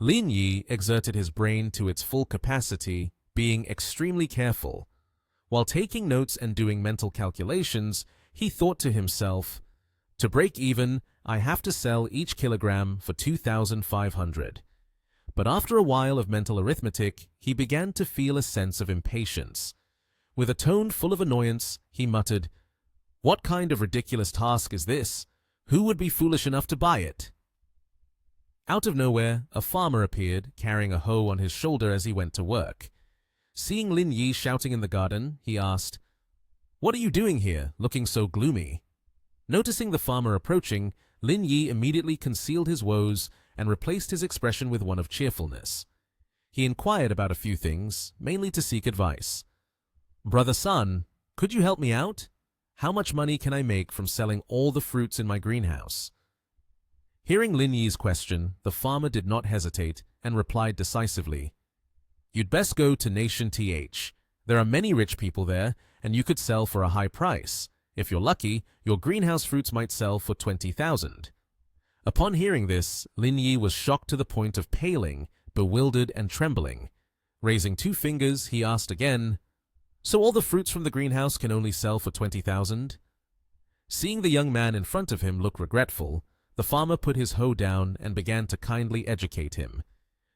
Lin Yi exerted his brain to its full capacity, being extremely careful. While taking notes and doing mental calculations, he thought to himself, "To break even, I have to sell each kilogram for 2,500. But after a while of mental arithmetic, he began to feel a sense of impatience. With a tone full of annoyance, he muttered, "What kind of ridiculous task is this? Who would be foolish enough to buy it?" Out of nowhere, a farmer appeared, carrying a hoe on his shoulder as he went to work. Seeing Lin Yi shouting in the garden, he asked, "What are you doing here, looking so gloomy?" Noticing the farmer approaching, Lin Yi immediately concealed his woes and replaced his expression with one of cheerfulness. He inquired about a few things, mainly to seek advice. "Brother Sun, could you help me out? How much money can I make from selling all the fruits in my greenhouse?" Hearing Lin Yi's question, the farmer did not hesitate and replied decisively, "You'd best go to Nation TH. There are many rich people there, and you could sell for a high price. If you're lucky, your greenhouse fruits might sell for 20,000. Upon hearing this, Lin Yi was shocked to the point of paling, bewildered and trembling. Raising 2 fingers, he asked again, "So all the fruits from the greenhouse can only sell for 20,000? Seeing the young man in front of him look regretful, the farmer put his hoe down and began to kindly educate him.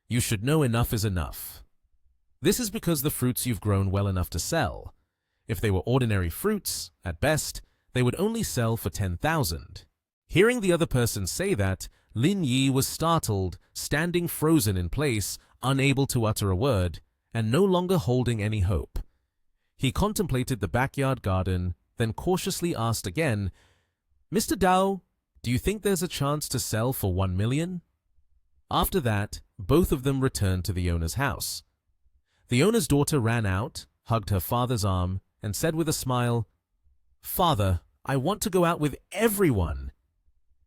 "You should know enough is enough. This is because the fruits you've grown well enough to sell. If they were ordinary fruits, at best, they would only sell for 10,000. Hearing the other person say that, Lin Yi was startled, standing frozen in place, unable to utter a word, and no longer holding any hope. He contemplated the backyard garden, then cautiously asked again, "Mr. Dao, do you think there's a chance to sell for 1 million? After that, both of them returned to the owner's house. The owner's daughter ran out, hugged her father's arm, and said with a smile, "Father, I want to go out with everyone."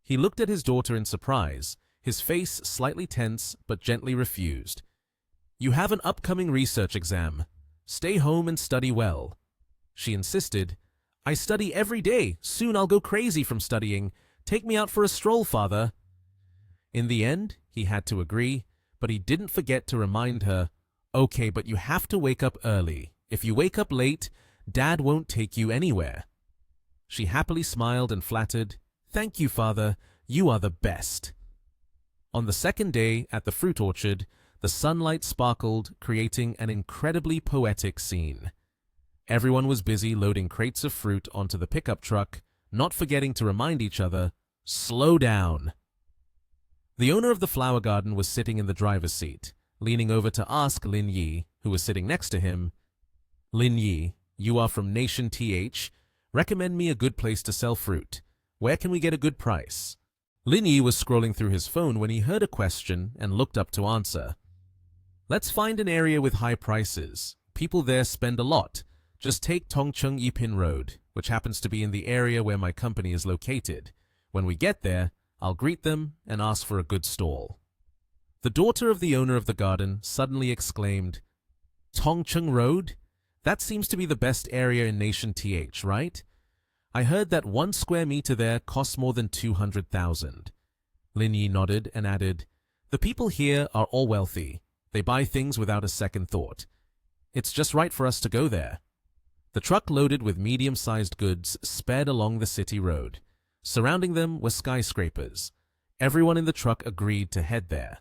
He looked at his daughter in surprise, his face slightly tense but gently refused. "You have an upcoming research exam. Stay home and study well." She insisted, "I study every day. Soon I'll go crazy from studying. Take me out for a stroll, father." In the end, he had to agree, but he didn't forget to remind her, "Okay, but you have to wake up early. If you wake up late, Dad won't take you anywhere." She happily smiled and flattered, "Thank you, father. You are the best." On the second day at the fruit orchard, the sunlight sparkled, creating an incredibly poetic scene. Everyone was busy loading crates of fruit onto the pickup truck, not forgetting to remind each other, "Slow down." The owner of the flower garden was sitting in the driver's seat, leaning over to ask Lin Yi, who was sitting next to him, "Lin Yi, you are from Nation TH. Recommend me a good place to sell fruit. Where can we get a good price?" Lin Yi was scrolling through his phone when he heard a question and looked up to answer. "Let's find an area with high prices. People there spend a lot. Just take Tongcheng Yipin Road, which happens to be in the area where my company is located. When we get there, I'll greet them and ask for a good stall." The daughter of the owner of the garden suddenly exclaimed, "Tongcheng Road? That seems to be the best area in Nation TH, right? I heard that 1 square meter there costs more than 200,000. Lin Yi nodded and added, "The people here are all wealthy. They buy things without a second thought. It's just right for us to go there." The truck loaded with medium-sized goods sped along the city road. Surrounding them were skyscrapers. Everyone in the truck agreed to head there.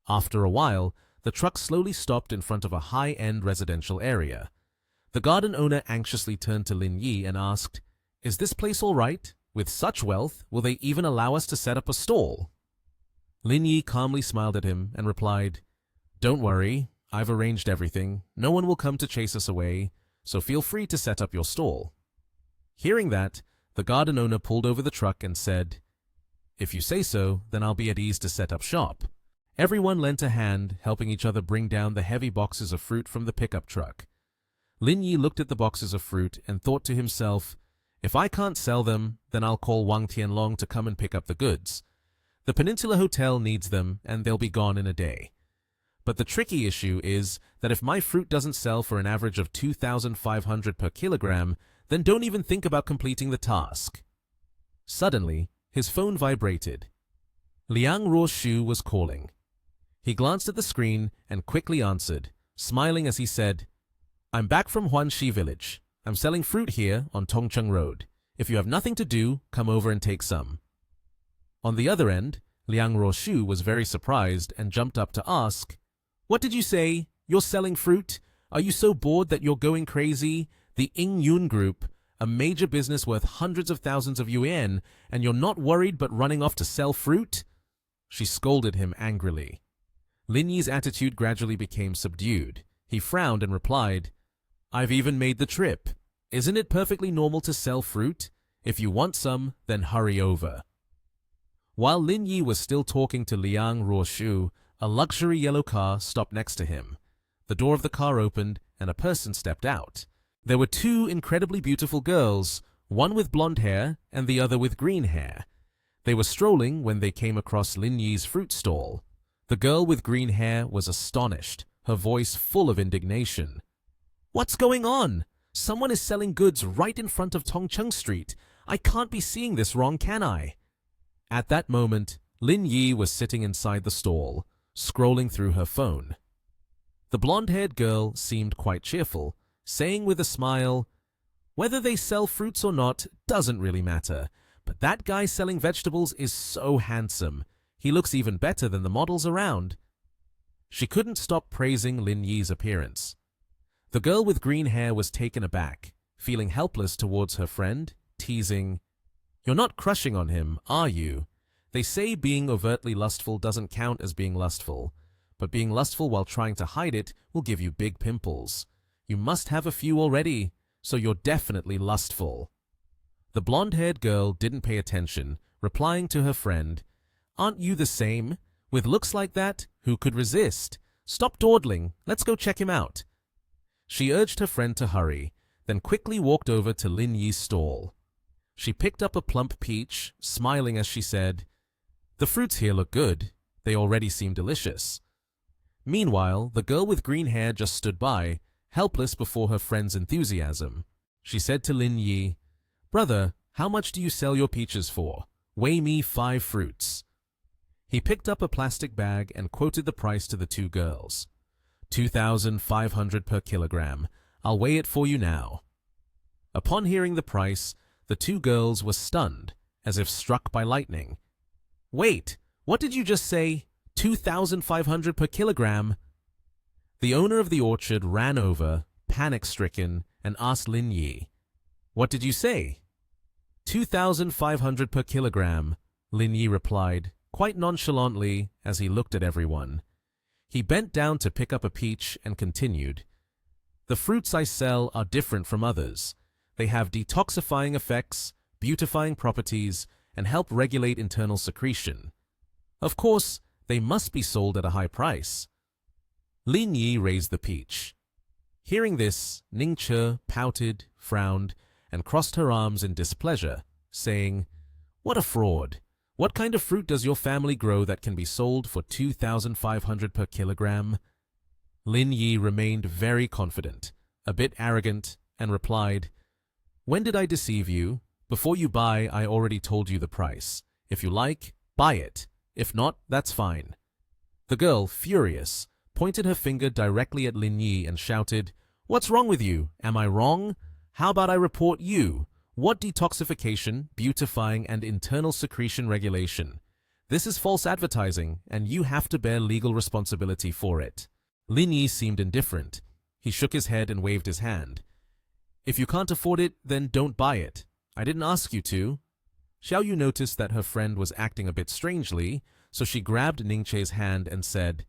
After a while, the truck slowly stopped in front of a high-end residential area. The garden owner anxiously turned to Lin Yi and asked, "Is this place all right? With such wealth, will they even allow us to set up a stall?" Lin Yi calmly smiled at him and replied, "Don't worry, I've arranged everything. No one will come to chase us away, so feel free to set up your stall." Hearing that, the garden owner pulled over the truck and said, "If you say so, then I'll be at ease to set up shop." Everyone lent a hand, helping each other bring down the heavy boxes of fruit from the pickup truck. Lin Yi looked at the boxes of fruit and thought to himself, "If I can't sell them, then I'll call Wang Tianlong to come and pick up the goods. The Peninsula Hotel needs them, and they'll be gone in a day. But the tricky issue is that if my fruit doesn't sell for an average of 2,500 per kilogram, then don't even think about completing the task." Suddenly, his phone vibrated. Liang Ruoshu was calling. He glanced at the screen and quickly answered, smiling as he said, "I'm back from Huanxi village. I'm selling fruit here on Tongcheng Road. If you have nothing to do, come over and take some." On the other end, Liang Ruoshu was very surprised and jumped up to ask, "What did you say? You're selling fruit? Are you so bored that you're going crazy? The Ing Yun Group, a major business worth hundreds of thousands of yuan, and you're not worried but running off to sell fruit?" She scolded him angrily. Lin Yi's attitude gradually became subdued. He frowned and replied, "I've even made the trip. Isn't it perfectly normal to sell fruit? If you want some, then hurry over." While Lin Yi was still talking to Liang Ruoshu, a luxury yellow car stopped next to him. The door of the car opened and a person stepped out. There were two incredibly beautiful girls, one with blonde hair and the other with green hair. They were strolling when they came across Lin Yi's fruit stall. The girl with green hair was astonished, her voice full of indignation. "What's going on? Someone is selling goods right in front of Tongcheng Street. I can't be seeing this wrong, can I?" At that moment, Lin Yi was sitting inside the stall, scrolling through her phone. The blonde-haired girl seemed quite cheerful, saying with a smile, "Whether they sell fruits or not doesn't really matter, but that guy selling vegetables is so handsome. He looks even better than the models around." She couldn't stop praising Lin Yi's appearance. The girl with green hair was taken aback, feeling helpless towards her friend, teasing, "You're not crushing on him, are you? They say being overtly lustful doesn't count as being lustful, but being lustful while trying to hide it will give you big pimples. You must have a few already, so you're definitely lustful." The blonde-haired girl didn't pay attention, replying to her friend, "Aren't you the same? With looks like that, who could resist? Stop dawdling, let's go check him out." She urged her friend to hurry, then quickly walked over to Lin Yi's stall. She picked up a plump peach, smiling as she said, "The fruits here look good. They already seem delicious." Meanwhile, the girl with green hair just stood by, helpless before her friend's enthusiasm. She said to Lin Yi, "Brother, how much do you sell your peaches for? Weigh me 5 fruits." He picked up a plastic bag and quoted the price to the two girls. 2,500 per kilogram. I'll weigh it for you now." Upon hearing the price, the two girls were stunned, as if struck by lightning. "Wait, what did you just say? 2,500 per kilogram?" The owner of the orchard ran over, panic-stricken, and asked Lin Yi, "What did you say?" 2,500 per kilogram, Lin Yi replied, quite nonchalantly as he looked at everyone. He bent down to pick up a peach and continued, "The fruits I sell are different from others. They have detoxifying effects, beautifying properties, and help regulate internal secretion. Of course, they must be sold at a high price." Lin Yi raised the peach. Hearing this, Ning Che pouted, frowned, and crossed her arms in displeasure, saying, "What a fraud! What kind of fruit does your family grow that can be sold for 2,500 per kilogram?" Lin Yi remained very confident, a bit arrogant, and replied, "When did I deceive you? Before you buy, I already told you the price. If you like, buy it. If not, that's fine." The girl, furious, pointed her finger directly at Lin Yi and shouted, "What's wrong with you? Am I wrong? How about I report you? What detoxification, beautifying, and internal secretion regulation? This is false advertising, and you have to bear legal responsibility for it." Lin Yi seemed indifferent. He shook his head and waved his hand. "If you can't afford it, then don't buy it. I didn't ask you to." Xiao Yu noticed that her friend was acting a bit strangely, so she grabbed Ning Che's hand and said,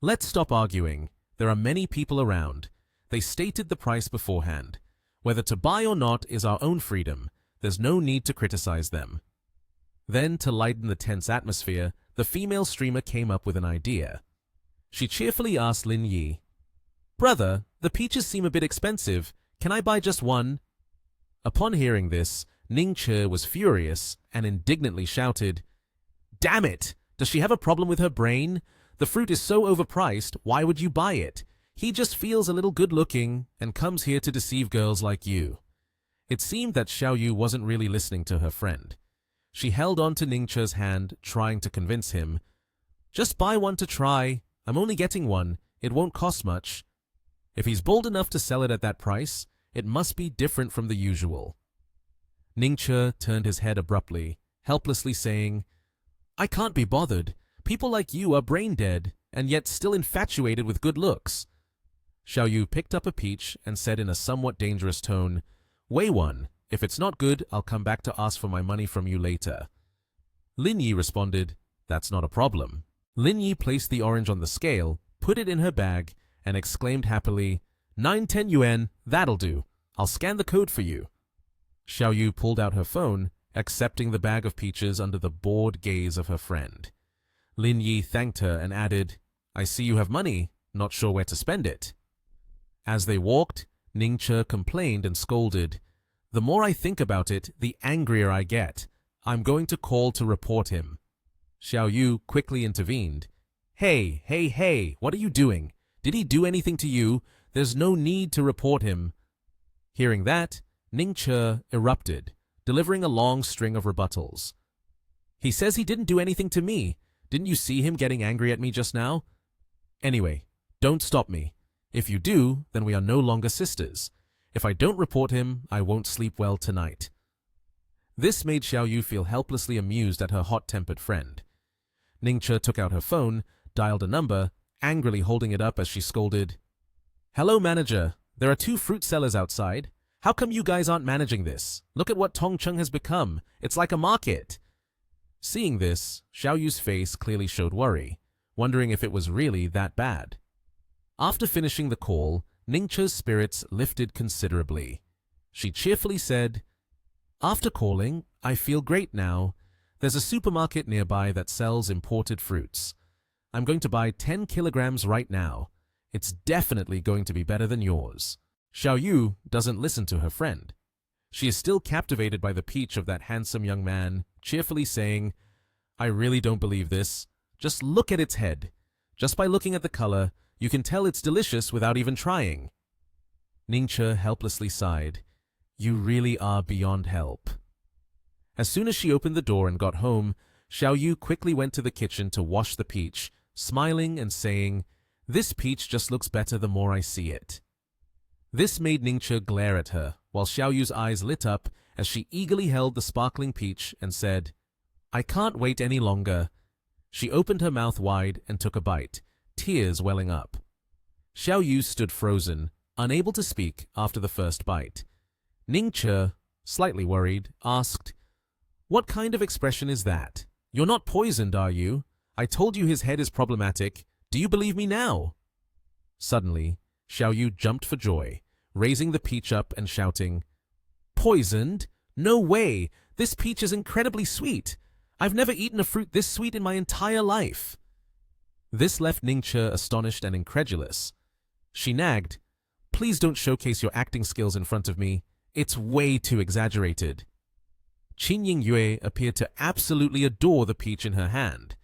"Let's stop arguing. There are many people around. They stated the price beforehand. Whether to buy or not is our own freedom. There's no need to criticize them." Then, to lighten the tense atmosphere, the female streamer came up with an idea. She cheerfully asked Lin Yi, "Brother, the peaches seem a bit expensive. Can I buy just one?" Upon hearing this, Ning Che was furious and indignantly shouted, "Damn it! Does she have a problem with her brain? The fruit is so overpriced, why would you buy it? He just feels a little good-looking and comes here to deceive girls like you." It seemed that Xiao Yu wasn't really listening to her friend. She held on to Ning Che's hand, trying to convince him, "Just buy one to try. I'm only getting one. It won't cost much. If he's bold enough to sell it at that price, it must be different from the usual. Ningche turned his head abruptly, helplessly saying, I can't be bothered. People like you are brain dead, and yet still infatuated with good looks. Xiaoyu picked up a peach and said in a somewhat dangerous tone, Weigh one. If it's not good, I'll come back to ask for my money from you later. Lin Yi responded, That's not a problem. Lin Yi placed the orange on the scale, put it in her bag, and exclaimed happily, 910 yuan, that'll do. I'll scan the code for you. Xiaoyu pulled out her phone, accepting the bag of peaches under the bored gaze of her friend. Lin Yi thanked her and added, I see you have money, not sure where to spend it. As they walked, Ningche complained and scolded, The more I think about it, the angrier I get. I'm going to call to report him. Xiaoyu quickly intervened. Hey, what are you doing? Did he do anything to you? There's no need to report him. Hearing that, Ningche erupted, delivering a long string of rebuttals. He says he didn't do anything to me. Didn't you see him getting angry at me just now? Anyway, don't stop me. If you do, then we are no longer sisters. If I don't report him, I won't sleep well tonight. This made Xiaoyu feel helplessly amused at her hot-tempered friend. Ningche took out her phone, dialed a number, angrily holding it up as she scolded, Hello, manager. There are 2 fruit sellers outside. How come you guys aren't managing this? Look at what Tongcheng has become. It's like a market. Seeing this, Xiaoyu's face clearly showed worry, wondering if it was really that bad. After finishing the call, Ningche's spirits lifted considerably. She cheerfully said, After calling, I feel great now. There's a supermarket nearby that sells imported fruits. I'm going to buy 10 kilograms right now. It's definitely going to be better than yours. Xiaoyu doesn't listen to her friend. She is still captivated by the peach of that handsome young man, cheerfully saying, I really don't believe this. Just look at its head. Just by looking at the color, you can tell it's delicious without even trying. Ningche helplessly sighed. You really are beyond help. As soon as she opened the door and got home, Xiaoyu quickly went to the kitchen to wash the peach, smiling and saying, This peach just looks better the more I see it. This made Ningche glare at her, while Xiaoyu's eyes lit up as she eagerly held the sparkling peach and said, I can't wait any longer. She opened her mouth wide and took a bite, tears welling up. Xiaoyu stood frozen, unable to speak after the first bite. Ningche, slightly worried, asked, What kind of expression is that? You're not poisoned, are you? I told you his head is problematic. Do you believe me now? Suddenly, Xiaoyu jumped for joy, raising the peach up and shouting, Poisoned? No way! This peach is incredibly sweet. I've never eaten a fruit this sweet in my entire life. This left Ningche astonished and incredulous. She nagged, Please don't showcase your acting skills in front of me. It's way too exaggerated. Qin Yingyue appeared to absolutely adore the peach in her hand.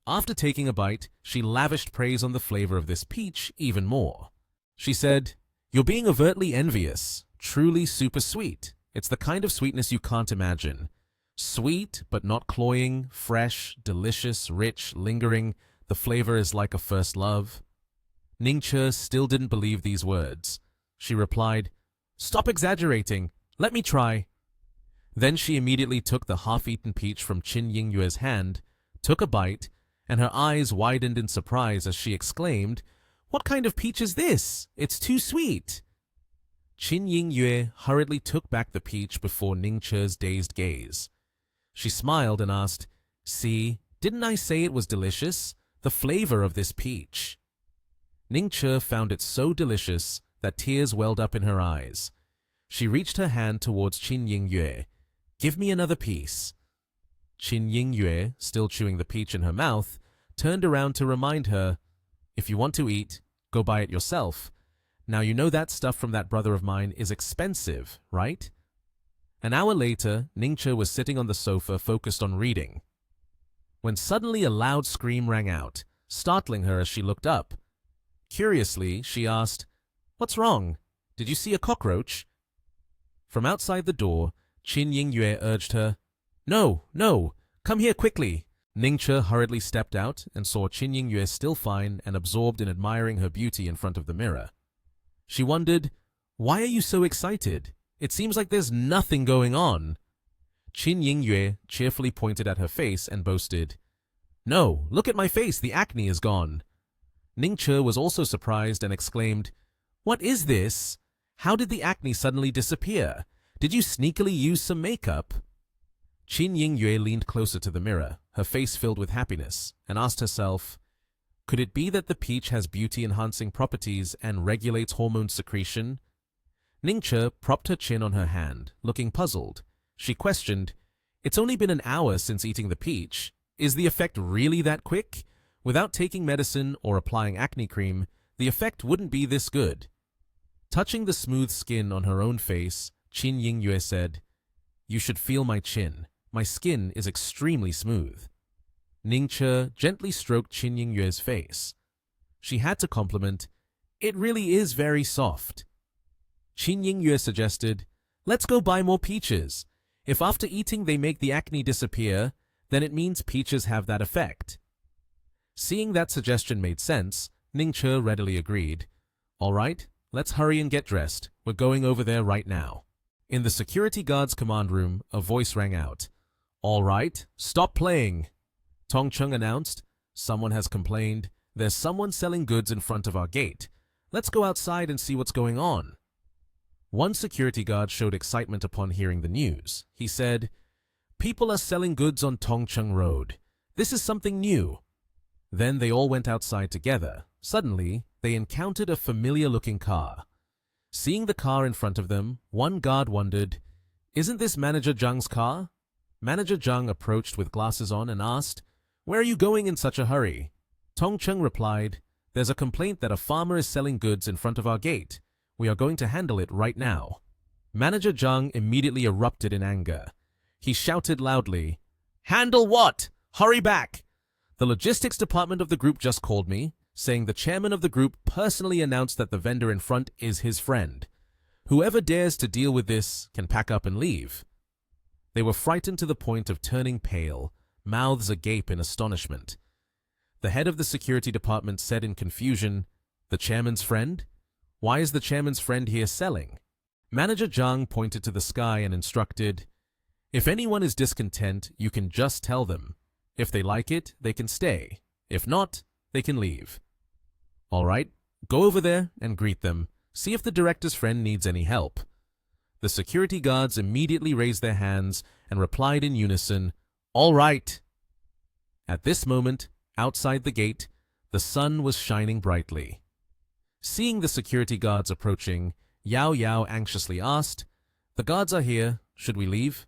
After taking a bite, she lavished praise on the flavor of this peach even more. She said, You're being overtly envious. Truly super sweet. It's the kind of sweetness you can't imagine. Sweet, but not cloying, fresh, delicious, rich, lingering. The flavor is like a first love. Ningche still didn't believe these words. She replied, Stop exaggerating. Let me try. Then she immediately took the half-eaten peach from Qin Yingyue's hand, took a bite, and her eyes widened in surprise as she exclaimed, What kind of peach is this? It's too sweet. Qin Yingyue hurriedly took back the peach before Ningche's dazed gaze. She smiled and asked, See, didn't I say it was delicious? The flavor of this peach. Ningche found it so delicious that tears welled up in her eyes. She reached her hand towards Qin Yingyue. Give me another piece. Qin Yingyue, still chewing the peach in her mouth, turned around to remind her, If you want to eat, go buy it yourself. Now you know that stuff from that brother of mine is expensive, right? An hour later, Ningche was sitting on the sofa focused on reading, when suddenly a loud scream rang out, startling her as she looked up. Curiously, she asked, What's wrong? Did you see a cockroach? From outside the door, Qin Yingyue urged her, No, come here quickly. Ningche hurriedly stepped out and saw Qin Yingyue still fine and absorbed in admiring her beauty in front of the mirror. She wondered, "Why are you so excited? It seems like there's nothing going on." Qin Yingyue cheerfully pointed at her face and boasted, "No, look at my face, the acne is gone." Ningche was also surprised and exclaimed, "What is this? How did the acne suddenly disappear? Did you sneakily use some makeup?" Qin Yingyue leaned closer to the mirror, her face filled with happiness, and asked herself, could it be that the peach has beauty-enhancing properties and regulates hormone secretion? Ningche propped her chin on her hand, looking puzzled. She questioned, "It's only been an hour since eating the peach. Is the effect really that quick? Without taking medicine or applying acne cream, the effect wouldn't be this good." Touching the smooth skin on her own face, Qin Yingyue said, "You should feel my chin. My skin is extremely smooth." Ningche gently stroked Qin Yingyue's face. She had to compliment, "It really is very soft." Qin Yingyue suggested, "Let's go buy more peaches. If after eating they make the acne disappear, then it means peaches have that effect." Seeing that suggestion made sense, Ningche readily agreed. "All right, let's hurry and get dressed. We're going over there right now." In the security guard's command room, a voice rang out. "All right, stop playing." Tongcheng announced, "Someone has complained. There's someone selling goods in front of our gate. Let's go outside and see what's going on." One security guard showed excitement upon hearing the news. He said, "People are selling goods on Tongcheng Road. This is something new." Then they all went outside together. Suddenly, they encountered a familiar-looking car. Seeing the car in front of them, one guard wondered, "Isn't this Manager Zhang's car?" Manager Zhang approached with glasses on and asked, "Where are you going in such a hurry?" Tongcheng replied, "There's a complaint that a farmer is selling goods in front of our gate. We are going to handle it right now." Manager Zhang immediately erupted in anger. He shouted loudly, "Handle what? Hurry back! The logistics department of the group just called me, saying the chairman of the group personally announced that the vendor in front is his friend. Whoever dares to deal with this can pack up and leave." They were frightened to the point of turning pale, mouths agape in astonishment. The head of the security department said in confusion, "The chairman's friend? Why is the chairman's friend here selling?" Manager Zhang pointed to the sky and instructed, "If anyone is discontent, you can just tell them. If they like it, they can stay. If not, they can leave." "All right, go over there and greet them. See if the director's friend needs any help." The security guards immediately raised their hands and replied in unison, "All right." At this moment, outside the gate, the sun was shining brightly. Seeing the security guards approaching, Yao Yao anxiously asked, "The guards are here. Should we leave?"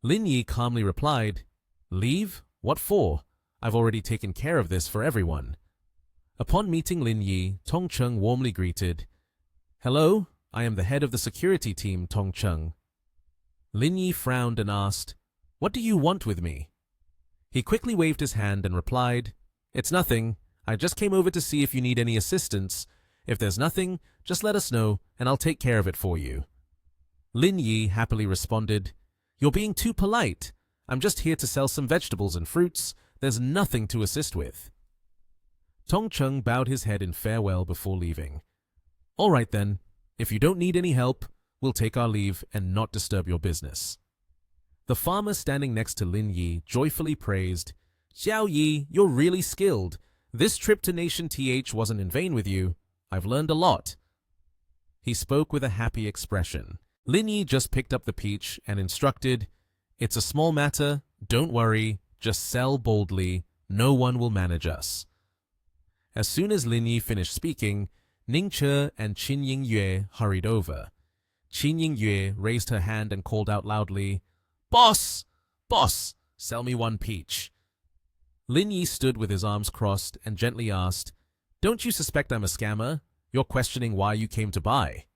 Lin Yi calmly replied, "Leave? What for? I've already taken care of this for everyone." Upon meeting Lin Yi, Tongcheng warmly greeted, "Hello, I am the head of the security team, Tongcheng." Lin Yi frowned and asked, "What do you want with me?" He quickly waved his hand and replied, "It's nothing. I just came over to see if you need any assistance. If there's nothing, just let us know and I'll take care of it for you." Lin Yi happily responded, "You're being too polite. I'm just here to sell some vegetables and fruits. There's nothing to assist with." Tongcheng bowed his head in farewell before leaving. "All right then. If you don't need any help, we'll take our leave and not disturb your business." The farmer standing next to Lin Yi joyfully praised, "Xiao Yi, you're really skilled. This trip to Nation TH wasn't in vain with you. I've learned a lot." He spoke with a happy expression. Lin Yi just picked up the peach and instructed, "It's a small matter. Don't worry. Just sell boldly. No one will manage us." As soon as Lin Yi finished speaking, Ningche and Qin Yingyue hurried over. Qin Yingyue raised her hand and called out loudly, "Boss! Boss! Sell me one peach." Lin Yi stood with his arms crossed and gently asked, "Don't you suspect I'm a scammer? You're questioning why you came to buy."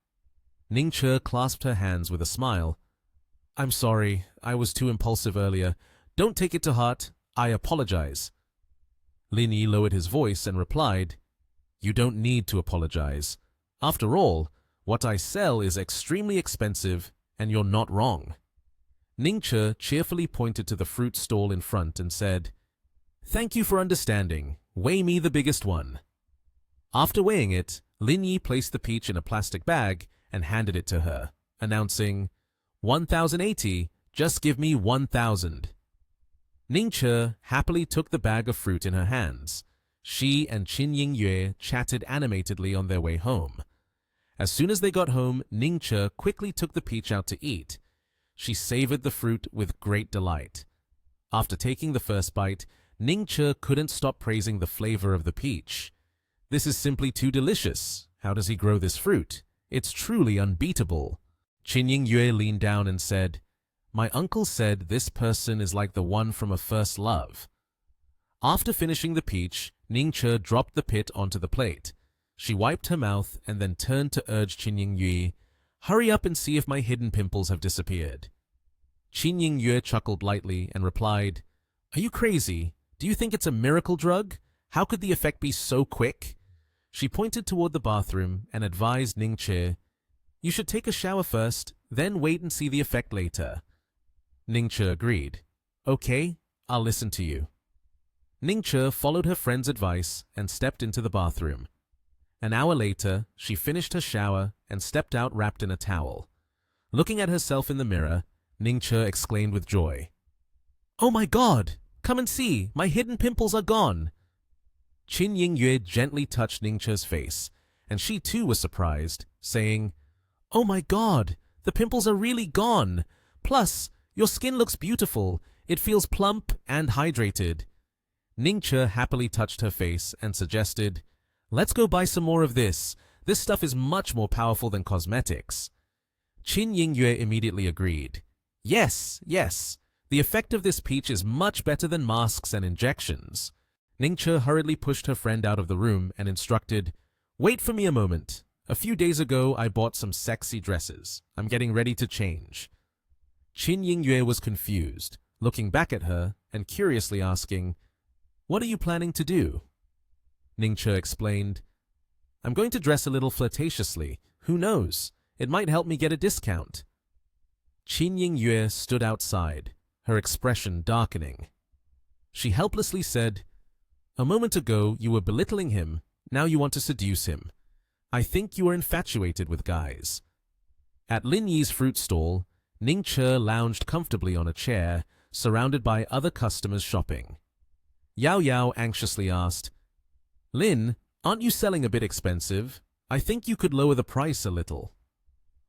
Ningche clasped her hands with a smile. "I'm sorry, I was too impulsive earlier. Don't take it to heart. I apologize." Lin Yi lowered his voice and replied, "You don't need to apologize. After all, what I sell is extremely expensive, and you're not wrong." Ningche cheerfully pointed to the fruit stall in front and said, "Thank you for understanding. Weigh me the biggest one." After weighing it, Lin Yi placed the peach in a plastic bag and handed it to her, announcing, 1,080, just give me 1,000. Ningche happily took the bag of fruit in her hands. She and Qin Yingyue chatted animatedly on their way home. As soon as they got home, Ningche quickly took the peach out to eat. She savored the fruit with great delight. After taking the first bite, Ningche couldn't stop praising the flavor of the peach. "This is simply too delicious. How does he grow this fruit? It's truly unbeatable." Qin Yingyue leaned down and said, "My uncle said this person is like the one from a first love." After finishing the peach, Ningche dropped the pit onto the plate. She wiped her mouth and then turned to urge Qin Yingyue, "Hurry up and see if my hidden pimples have disappeared." Qin Yingyue chuckled lightly and replied, "Are you crazy? Do you think it's a miracle drug? How could the effect be so quick?" She pointed toward the bathroom and advised Ningche, "You should take a shower first, then wait and see the effect later." Ningche agreed. "Okay, I'll listen to you." Ningche followed her friend's advice and stepped into the bathroom. An hour later, she finished her shower and stepped out wrapped in a towel. Looking at herself in the mirror, Ningche exclaimed with joy, "Oh my God! Come and see! My hidden pimples are gone!" Qin Yingyue gently touched Ningche's face, and she too was surprised, saying, "Oh my God! The pimples are really gone! Plus, your skin looks beautiful. It feels plump and hydrated." Ningche happily touched her face and suggested, "Let's go buy some more of this. This stuff is much more powerful than cosmetics." Qin Yingyue immediately agreed. Yes. The effect of this peach is much better than masks and injections." Ningche hurriedly pushed her friend out of the room and instructed, "Wait for me a moment. A few days ago, I bought some sexy dresses. I'm getting ready to change." Qin Yingyue was confused, looking back at her and curiously asking, "What are you planning to do?" Ningche explained, "I'm going to dress a little flirtatiously. Who knows? It might help me get a discount." Qin Yingyue stood outside, her expression darkening. She helplessly said, "A moment ago you were belittling him, now you want to seduce him. I think you are infatuated with guys." At Lin Yi's fruit stall, Ningche lounged comfortably on a chair, surrounded by other customers shopping. Yao Yao anxiously asked, "Lin, aren't you selling a bit expensive? I think you could lower the price a little."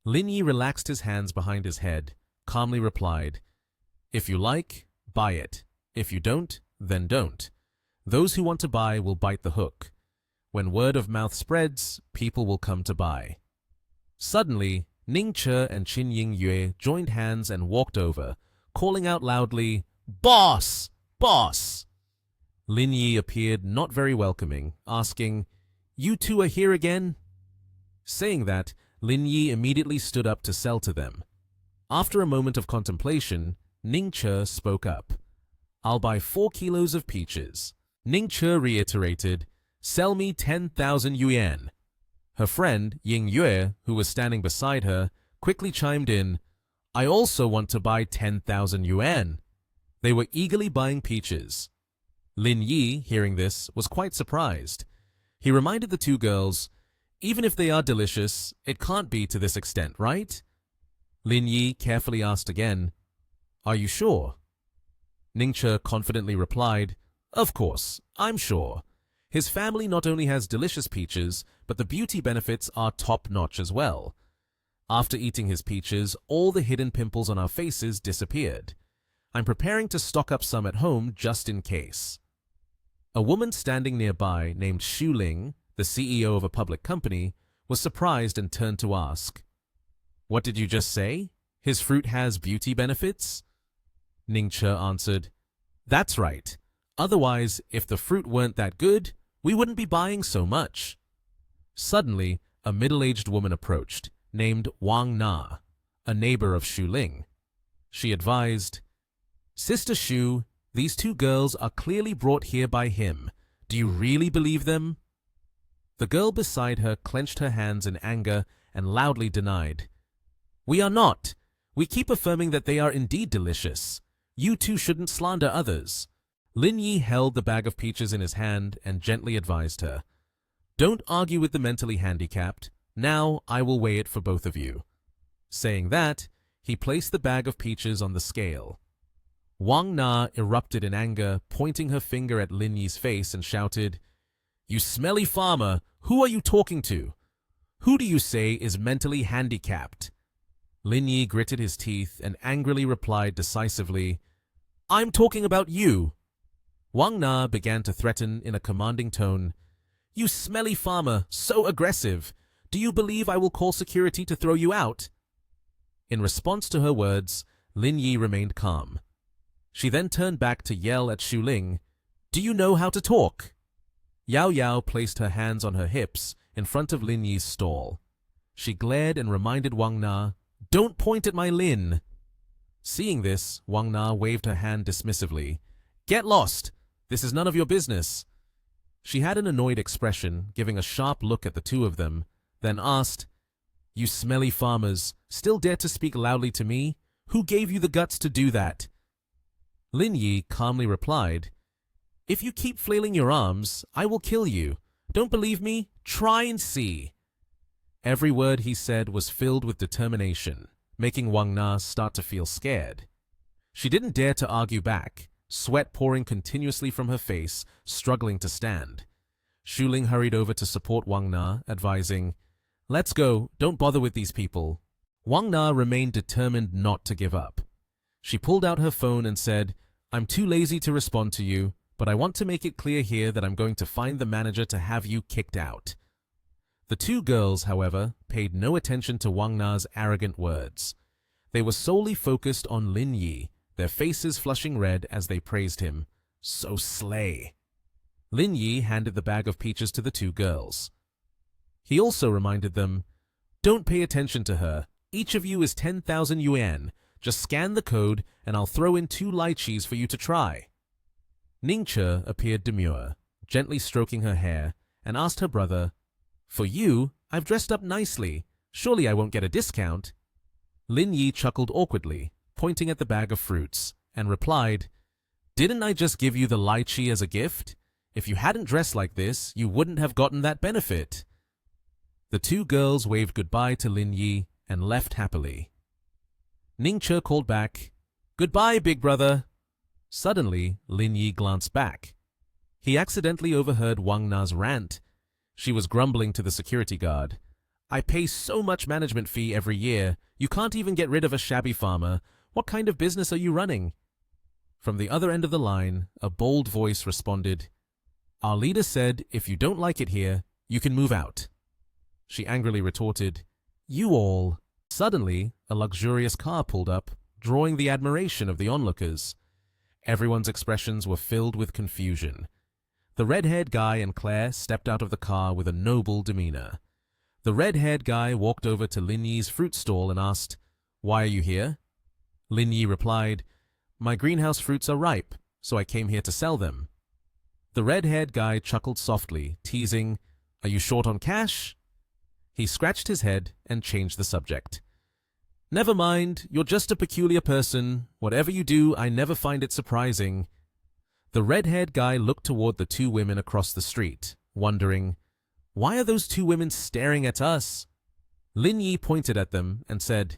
Lin Yi relaxed his hands behind his head, calmly replied, "If you like, buy it. If you don't, then don't. Those who want to buy will bite the hook. When word of mouth spreads, people will come to buy." Suddenly, Ningche and Qin Yingyue joined hands and walked over, calling out loudly, "Boss! Boss!" Lin Yi appeared not very welcoming, asking, "You two are here again?" Saying that, Lin Yi immediately stood up to sell to them. After a moment of contemplation, Ningche spoke up. "I'll buy 4 kilos of peaches." Ningche reiterated, "Sell me 10,000 yuan." Her friend, Yingyue, who was standing beside her, quickly chimed in, "I also want to buy 10,000 yuan." They were eagerly buying peaches. Lin Yi, hearing this, was quite surprised. He reminded the two girls, "Even if they are delicious, it can't be to this extent, right?" Lin Yi carefully asked again, "Are you sure?" Ningche confidently replied, "Of course, I'm sure. His family not only has delicious peaches, but the beauty benefits are top-notch as well. After eating his peaches, all the hidden pimples on our faces disappeared. I'm preparing to stock up some at home just in case." A woman standing nearby named Xu Ling, the CEO of a public company, was surprised and turned to ask, "What did you just say? His fruit has beauty benefits?" Ningche answered, "That's right. Otherwise, if the fruit weren't that good, we wouldn't be buying so much." Suddenly, a middle-aged woman approached, named Wang Na, a neighbor of Xu Ling. She advised, "Sister Xu, these two girls are clearly brought here by him. Do you really believe them?" The girl beside her clenched her hands in anger and loudly denied, "We are not. We keep affirming that they are indeed delicious. You two shouldn't slander others. Lin Yi held the bag of peaches in his hand and gently advised her. Don't argue with the mentally handicapped. Now I will weigh it for both of you. Saying that, he placed the bag of peaches on the scale. Wang Na erupted in anger, pointing her finger at Lin Yi's face and shouted, You smelly farmer, who are you talking to? Who do you say is mentally handicapped? Lin Yi gritted his teeth and angrily replied decisively, I'm talking about you. Wang Na began to threaten in a commanding tone, You smelly farmer, so aggressive. Do you believe I will call security to throw you out? In response to her words, Lin Yi remained calm. She then turned back to yell at Xu Ling, Do you know how to talk? Yao Yao placed her hands on her hips in front of Lin Yi's stall. She glared and reminded Wang Na, Don't point at my Lin. Seeing this, Wang Na waved her hand dismissively. Get lost. This is none of your business. She had an annoyed expression, giving a sharp look at the two of them, then asked, You smelly farmers, still dare to speak loudly to me? Who gave you the guts to do that? Lin Yi calmly replied, If you keep flailing your arms, I will kill you. Don't believe me? Try and see. Every word he said was filled with determination, making Wang Na start to feel scared. She didn't dare to argue back, sweat pouring continuously from her face, struggling to stand. Xu Ling hurried over to support Wang Na, advising, Let's go, don't bother with these people. Wang Na remained determined not to give up. She pulled out her phone and said, I'm too lazy to respond to you, but I want to make it clear here that I'm going to find the manager to have you kicked out. The two girls, however, paid no attention to Wang Na's arrogant words. They were solely focused on Lin Yi, their faces flushing red as they praised him. So slay. Lin Yi handed the bag of peaches to the two girls. He also reminded them, Don't pay attention to her. Each of you is 10,000 yuan. Just scan the code and I'll throw in 2 lychees for you to try. Ningche appeared demure, gently stroking her hair, and asked her brother, For you, I've dressed up nicely. Surely I won't get a discount. Lin Yi chuckled awkwardly, pointing at the bag of fruits, and replied, Didn't I just give you the lychee as a gift? If you hadn't dressed like this, you wouldn't have gotten that benefit. The two girls waved goodbye to Lin Yi and left happily. Ningche called back, Goodbye, big brother. Suddenly, Lin Yi glanced back. He accidentally overheard Wang Na's rant. She was grumbling to the security guard. I pay so much management fee every year. You can't even get rid of a shabby farmer. What kind of business are you running? From the other end of the line, a bold voice responded, Our leader said, if you don't like it here, you can move out. She angrily retorted, You all. Suddenly, a luxurious car pulled up, drawing the admiration of the onlookers. Everyone's expressions were filled with confusion. The red-haired guy and Claire stepped out of the car with a noble demeanor. The red-haired guy walked over to Lin Yi's fruit stall and asked, Why are you here? Lin Yi replied, My greenhouse fruits are ripe, so I came here to sell them. The red-haired guy chuckled softly, teasing, Are you short on cash? He scratched his head and changed the subject. Never mind, you're just a peculiar person. Whatever you do, I never find it surprising. The red-haired guy looked toward the two women across the street, wondering, Why are those two women staring at us? Lin Yi pointed at them and said,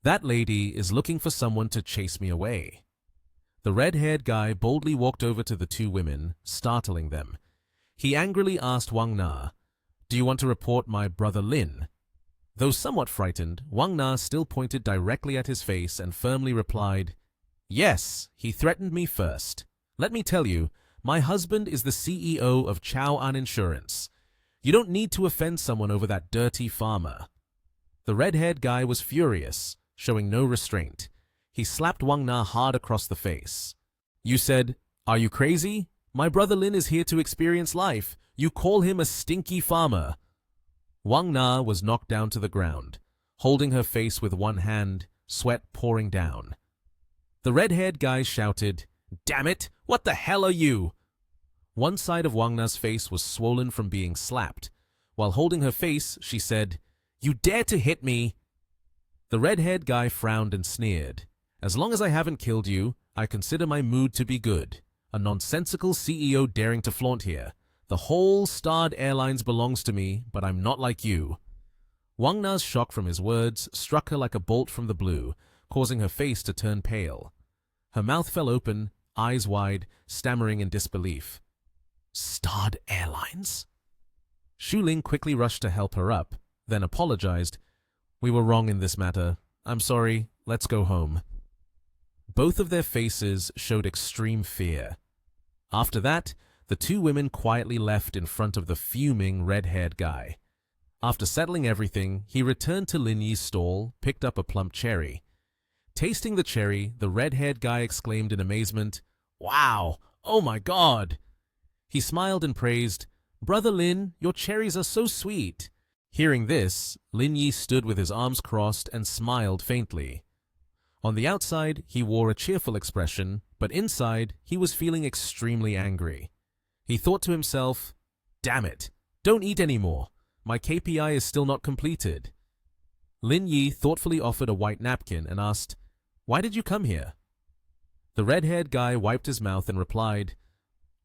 That lady is looking for someone to chase me away. The red-haired guy boldly walked over to the two women, startling them. He angrily asked Wang Na, Do you want to report my brother Lin? Though somewhat frightened, Wang Na still pointed directly at his face and firmly replied, Yes, he threatened me first. Let me tell you, my husband is the CEO of Chao An Insurance. You don't need to offend someone over that dirty farmer. The red-haired guy was furious, showing no restraint. He slapped Wang Na hard across the face. You said, Are you crazy? My brother Lin is here to experience life. You call him a stinky farmer. Wang Na was knocked down to the ground, holding her face with one hand, sweat pouring down. The red-haired guy shouted, Damn it, what the hell are you? One side of Wang Na's face was swollen from being slapped. While holding her face, she said, You dare to hit me? The red-haired guy frowned and sneered. As long as I haven't killed you, I consider my mood to be good. A nonsensical CEO daring to flaunt here. The whole starred airlines belongs to me, but I'm not like you. Wang Na's shock from his words struck her like a bolt from the blue, causing her face to turn pale. Her mouth fell open, eyes wide, stammering in disbelief. Starred airlines? Shu Ling quickly rushed to help her up, then apologized. We were wrong in this matter. I'm sorry. Let's go home. Both of their faces showed extreme fear. After that, the two women quietly left in front of the fuming red-haired guy. After settling everything, he returned to Lin Yi's stall, picked up a plump cherry. Tasting the cherry, the red-haired guy exclaimed in amazement, "Wow! Oh my God!" He smiled and praised, "Brother Lin, your cherries are so sweet." Hearing this, Lin Yi stood with his arms crossed and smiled faintly. On the outside, he wore a cheerful expression, but inside, he was feeling extremely angry. He thought to himself, "Damn it, don't eat anymore. My KPI is still not completed." Lin Yi thoughtfully offered a white napkin and asked, "Why did you come here?" The red-haired guy wiped his mouth and replied,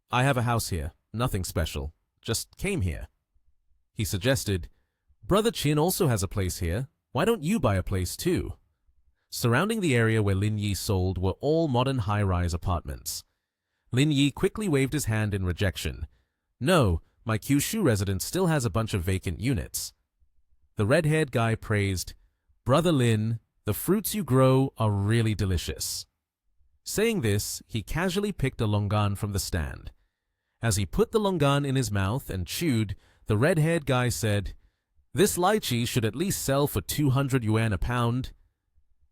"I have a house here, nothing special, just came here." He suggested, "Brother Chin also has a place here. Why don't you buy a place too?" Surrounding the area where Lin Yi sold were all modern high-rise apartments. Lin Yi quickly waved his hand in rejection. "No, my Kyushu residence still has a bunch of vacant units." The red-haired guy praised, "Brother Lin, the fruits you grow are really delicious." Saying this, he casually picked a longan from the stand. As he put the longan in his mouth and chewed, the red-haired guy said, "This lychee should at least sell for 200 yuan a pound."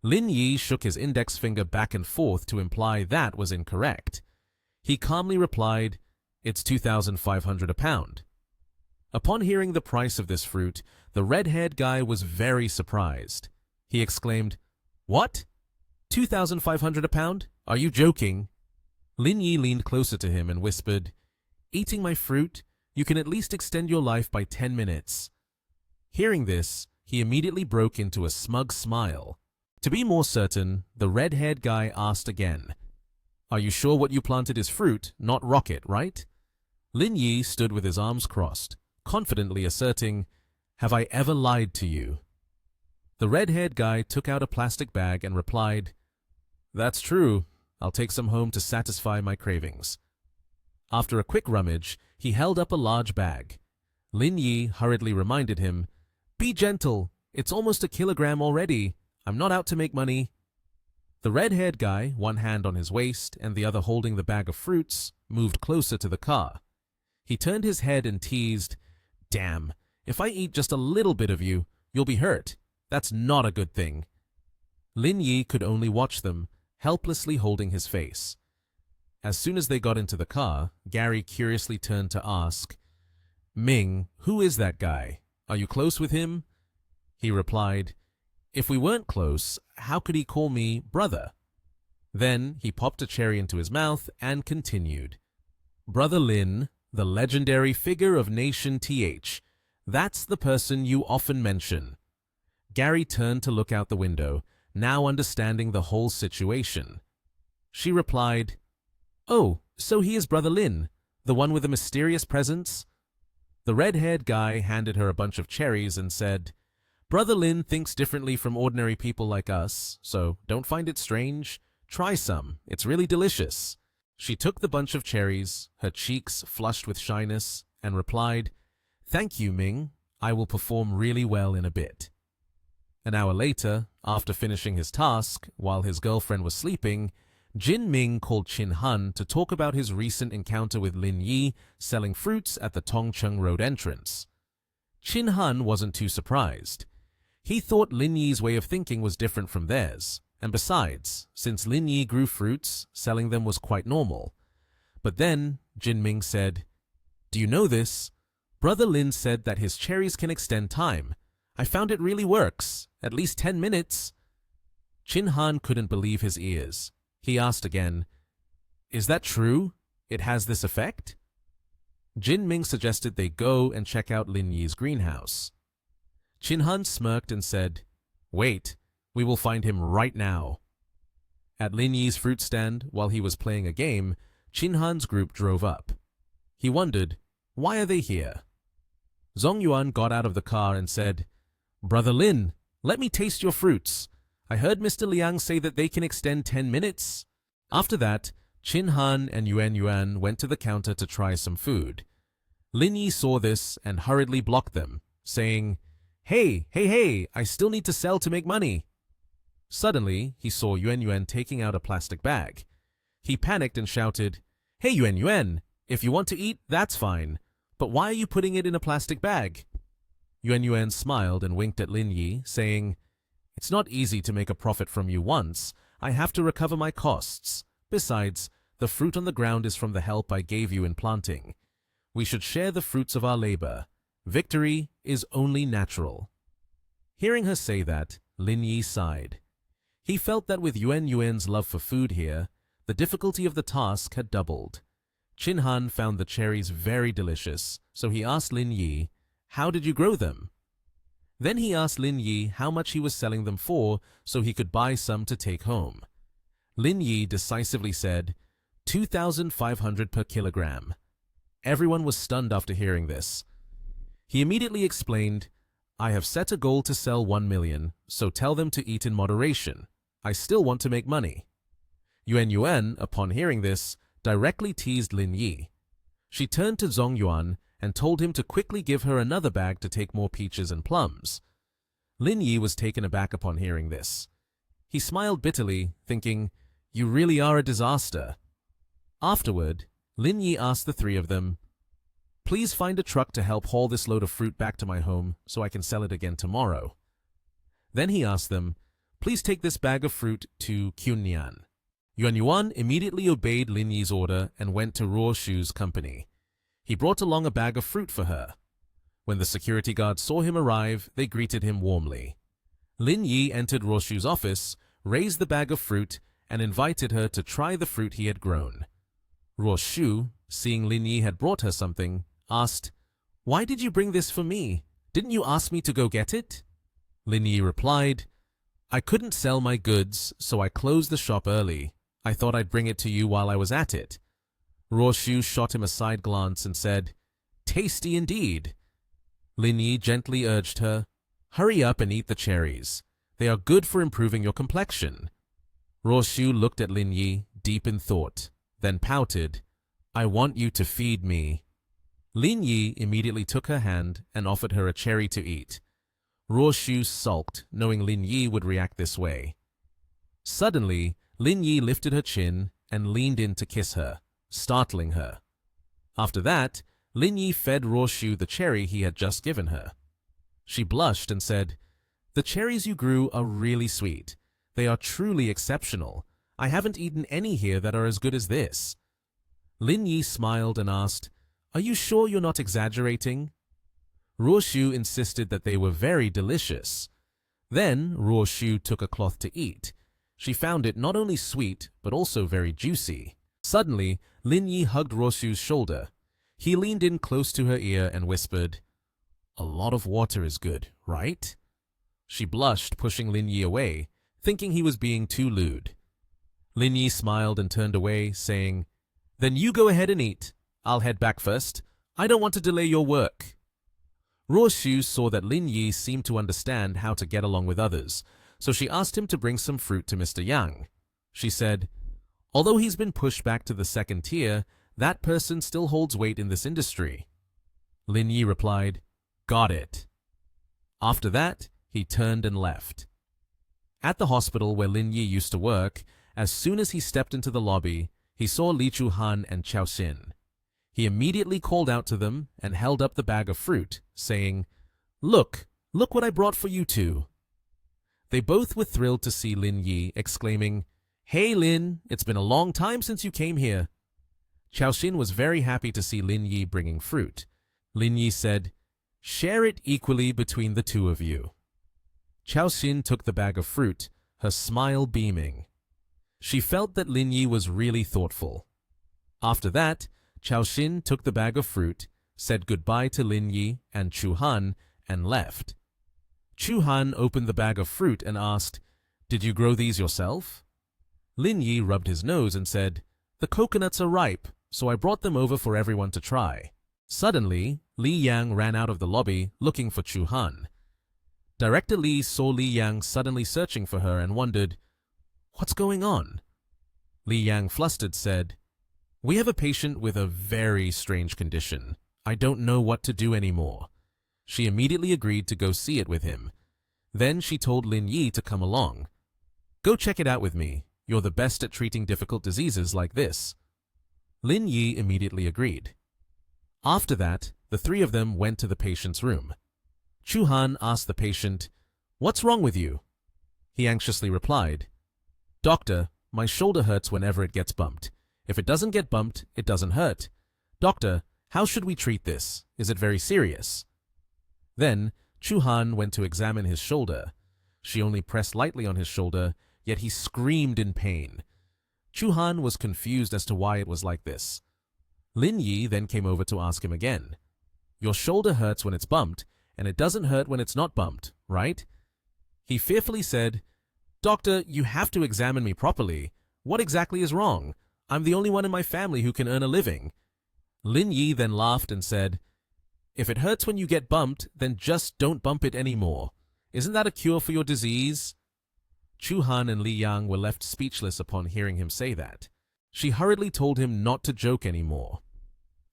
Lin Yi shook his index finger back and forth to imply that was incorrect. He calmly replied, "It's 2,500 a pound." Upon hearing the price of this fruit, the red-haired guy was very surprised. He exclaimed, "What? 2,500 a pound? Are you joking?" Lin Yi leaned closer to him and whispered, "Eating my fruit, you can at least extend your life by 10 minutes. Hearing this, he immediately broke into a smug smile. To be more certain, the red-haired guy asked again, "Are you sure what you planted is fruit, not rocket, right?" Lin Yi stood with his arms crossed, confidently asserting, "Have I ever lied to you?" The red-haired guy took out a plastic bag and replied, "That's true. I'll take some home to satisfy my cravings." After a quick rummage, he held up a large bag. Lin Yi hurriedly reminded him, "Be gentle. It's almost a kilogram already. I'm not out to make money." The red-haired guy, one hand on his waist and the other holding the bag of fruits, moved closer to the car. He turned his head and teased, "Damn, if I eat just a little bit of you, you'll be hurt. That's not a good thing." Lin Yi could only watch them, helplessly holding his face. As soon as they got into the car, Gary curiously turned to ask, "Ming, who is that guy? Are you close with him?" He replied, "If we weren't close, how could he call me brother?" Then he popped a cherry into his mouth and continued, "Brother Lin, the legendary figure of Nation TH. That's the person you often mention." Gary turned to look out the window, now understanding the whole situation. She replied, "Oh, so he is Brother Lin, the one with the mysterious presence?" The red-haired guy handed her a bunch of cherries and said, "Brother Lin thinks differently from ordinary people like us, so don't find it strange. Try some, it's really delicious." She took the bunch of cherries, her cheeks flushed with shyness, and replied, "Thank you, Ming. I will perform really well in a bit." An hour later, after finishing his task, while his girlfriend was sleeping, Jin Ming called Chin Han to talk about his recent encounter with Lin Yi selling fruits at the Tongcheng Road entrance. Chin Han wasn't too surprised. He thought Lin Yi's way of thinking was different from theirs, and besides, since Lin Yi grew fruits, selling them was quite normal. But then, Jin Ming said, "Do you know this? Brother Lin said that his cherries can extend time. I found it really works, at least 10 minutes. Chin Han couldn't believe his ears. He asked again, "Is that true? It has this effect?" Jin Ming suggested they go and check out Lin Yi's greenhouse. Chin Han smirked and said, "Wait, We will find him right now. At Lin Yi's fruit stand, while he was playing a game, Qin Han's group drove up. He wondered, why are they here? Zhong Yuan got out of the car and said, "Brother Lin, let me taste your fruits. I heard Mr. Liang say that they can extend 10 minutes. After that, Qin Han and Yuan Yuan went to the counter to try some food. Lin Yi saw this and hurriedly blocked them, saying, Hey, I still need to sell to make money." Suddenly, he saw Yuan Yuan taking out a plastic bag. He panicked and shouted, "Hey Yuan Yuan, if you want to eat, that's fine. But why are you putting it in a plastic bag?" Yuan Yuan smiled and winked at Lin Yi, saying, "It's not easy to make a profit from you once. I have to recover my costs. Besides, the fruit on the ground is from the help I gave you in planting. We should share the fruits of our labor. Victory is only natural." Hearing her say that, Lin Yi sighed. He felt that with Yuan Yuan's love for food here, the difficulty of the task had doubled. Qin Han found the cherries very delicious, so he asked Lin Yi, "How did you grow them?" Then he asked Lin Yi how much he was selling them for so he could buy some to take home. Lin Yi decisively said, 2,500 per kilogram. Everyone was stunned after hearing this. He immediately explained, "I have set a goal to sell 1 million, so tell them to eat in moderation. I still want to make money." Yuan Yuan, upon hearing this, directly teased Lin Yi. She turned to Zhong Yuan and told him to quickly give her another bag to take more peaches and plums. Lin Yi was taken aback upon hearing this. He smiled bitterly, thinking, "You really are a disaster." Afterward, Lin Yi asked the three of them, "Please find a truck to help haul this load of fruit back to my home so I can sell it again tomorrow." Then he asked them, "Please take this bag of fruit to Qunyan." Yuan Yuan immediately obeyed Lin Yi's order and went to Ruo Shu's company. He brought along a bag of fruit for her. When the security guards saw him arrive, they greeted him warmly. Lin Yi entered Ruo Shu's office, raised the bag of fruit, and invited her to try the fruit he had grown. Ruo Shu, seeing Lin Yi had brought her something, asked, "Why did you bring this for me? Didn't you ask me to go get it?" Lin Yi replied, "I couldn't sell my goods, so I closed the shop early. I thought I'd bring it to you while I was at it." Ruo Shu shot him a side glance and said, "Tasty indeed." Lin Yi gently urged her, "Hurry up and eat the cherries. They are good for improving your complexion." Ruo Shu looked at Lin Yi, deep in thought, then pouted, "I want you to feed me." Lin Yi immediately took her hand and offered her a cherry to eat. Ruo Shu sulked, knowing Lin Yi would react this way. Suddenly, Lin Yi lifted her chin and leaned in to kiss her, startling her. After that, Lin Yi fed Ruo Shu the cherry he had just given her. She blushed and said, "The cherries you grew are really sweet. They are truly exceptional. I haven't eaten any here that are as good as this." Lin Yi smiled and asked, "Are you sure you're not exaggerating?" Ruo Shu insisted that they were very delicious. Then Ruo Shu took a cloth to eat. She found it not only sweet, but also very juicy. Suddenly, Lin Yi hugged Ruo Shu's shoulder. He leaned in close to her ear and whispered, "A lot of water is good, right?" She blushed, pushing Lin Yi away, thinking he was being too lewd. Lin Yi smiled and turned away, saying, "Then you go ahead and eat. I'll head back first. I don't want to delay your work." Ruo Shu saw that Lin Yi seemed to understand how to get along with others, so she asked him to bring some fruit to Mr. Yang. She said, "Although he's been pushed back to the second tier, that person still holds weight in this industry." Lin Yi replied, "Got it." After that, he turned and left. At the hospital where Lin Yi used to work, as soon as he stepped into the lobby, he saw Li Chu Han and Qiao Xin. He immediately called out to them and held up the bag of fruit, saying, Look what I brought for you two." They both were thrilled to see Lin Yi, exclaiming, "Hey Lin, it's been a long time since you came here." Qiao Xin was very happy to see Lin Yi bringing fruit. Lin Yi said, "Share it equally between the two of you." Qiao Xin took the bag of fruit, her smile beaming. She felt that Lin Yi was really thoughtful. After that, Qiao Xin took the bag of fruit, said goodbye to Lin Yi and Chu Han, and left. Chu Han opened the bag of fruit and asked, Did you grow these yourself? Lin Yi rubbed his nose and said, The coconuts are ripe, so I brought them over for everyone to try. Suddenly, Li Yang ran out of the lobby looking for Chu Han. Director Li saw Li Yang suddenly searching for her and wondered, What's going on? Li Yang, flustered, said, We have a patient with a very strange condition. I don't know what to do anymore. She immediately agreed to go see it with him. Then she told Lin Yi to come along. Go check it out with me. You're the best at treating difficult diseases like this. Lin Yi immediately agreed. After that, the three of them went to the patient's room. Chu Han asked the patient, What's wrong with you? He anxiously replied, Doctor, my shoulder hurts whenever it gets bumped. If it doesn't get bumped, it doesn't hurt. Doctor, how should we treat this? Is it very serious? Then, Chu Han went to examine his shoulder. She only pressed lightly on his shoulder, yet he screamed in pain. Chu Han was confused as to why it was like this. Lin Yi then came over to ask him again. Your shoulder hurts when it's bumped, and it doesn't hurt when it's not bumped, right? He fearfully said, Doctor, you have to examine me properly. What exactly is wrong? I'm the only one in my family who can earn a living. Lin Yi then laughed and said, If it hurts when you get bumped, then just don't bump it anymore. Isn't that a cure for your disease? Chu Han and Li Yang were left speechless upon hearing him say that. She hurriedly told him not to joke anymore.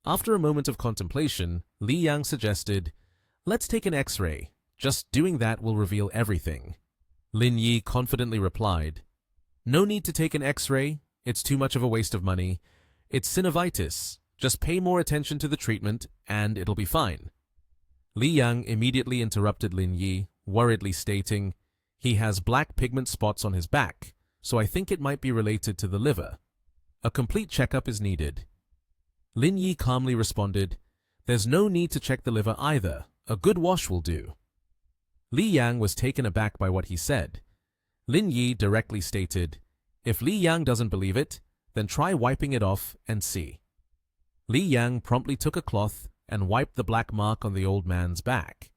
After a moment of contemplation, Li Yang suggested, Let's take an X-ray. Just doing that will reveal everything. Lin Yi confidently replied, No need to take an X-ray. It's too much of a waste of money. It's synovitis. Just pay more attention to the treatment, and it'll be fine. Li Yang immediately interrupted Lin Yi, worriedly stating, He has black pigment spots on his back, so I think it might be related to the liver. A complete checkup is needed. Lin Yi calmly responded, There's no need to check the liver either. A good wash will do. Li Yang was taken aback by what he said. Lin Yi directly stated, If Li Yang doesn't believe it, then try wiping it off and see. Li Yang promptly took a cloth and wiped the black mark on the old man's back.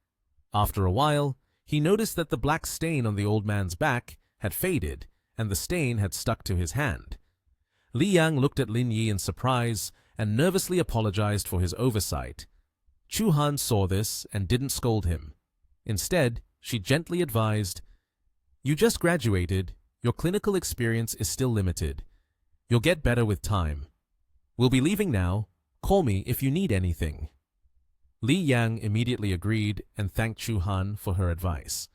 After a while, he noticed that the black stain on the old man's back had faded and the stain had stuck to his hand. Li Yang looked at Lin Yi in surprise and nervously apologized for his oversight. Chu Han saw this and didn't scold him. Instead, she gently advised, You just graduated. Your clinical experience is still limited. You'll get better with time. We'll be leaving now. Call me if you need anything. Li Yang immediately agreed and thanked Chu Han for her advice.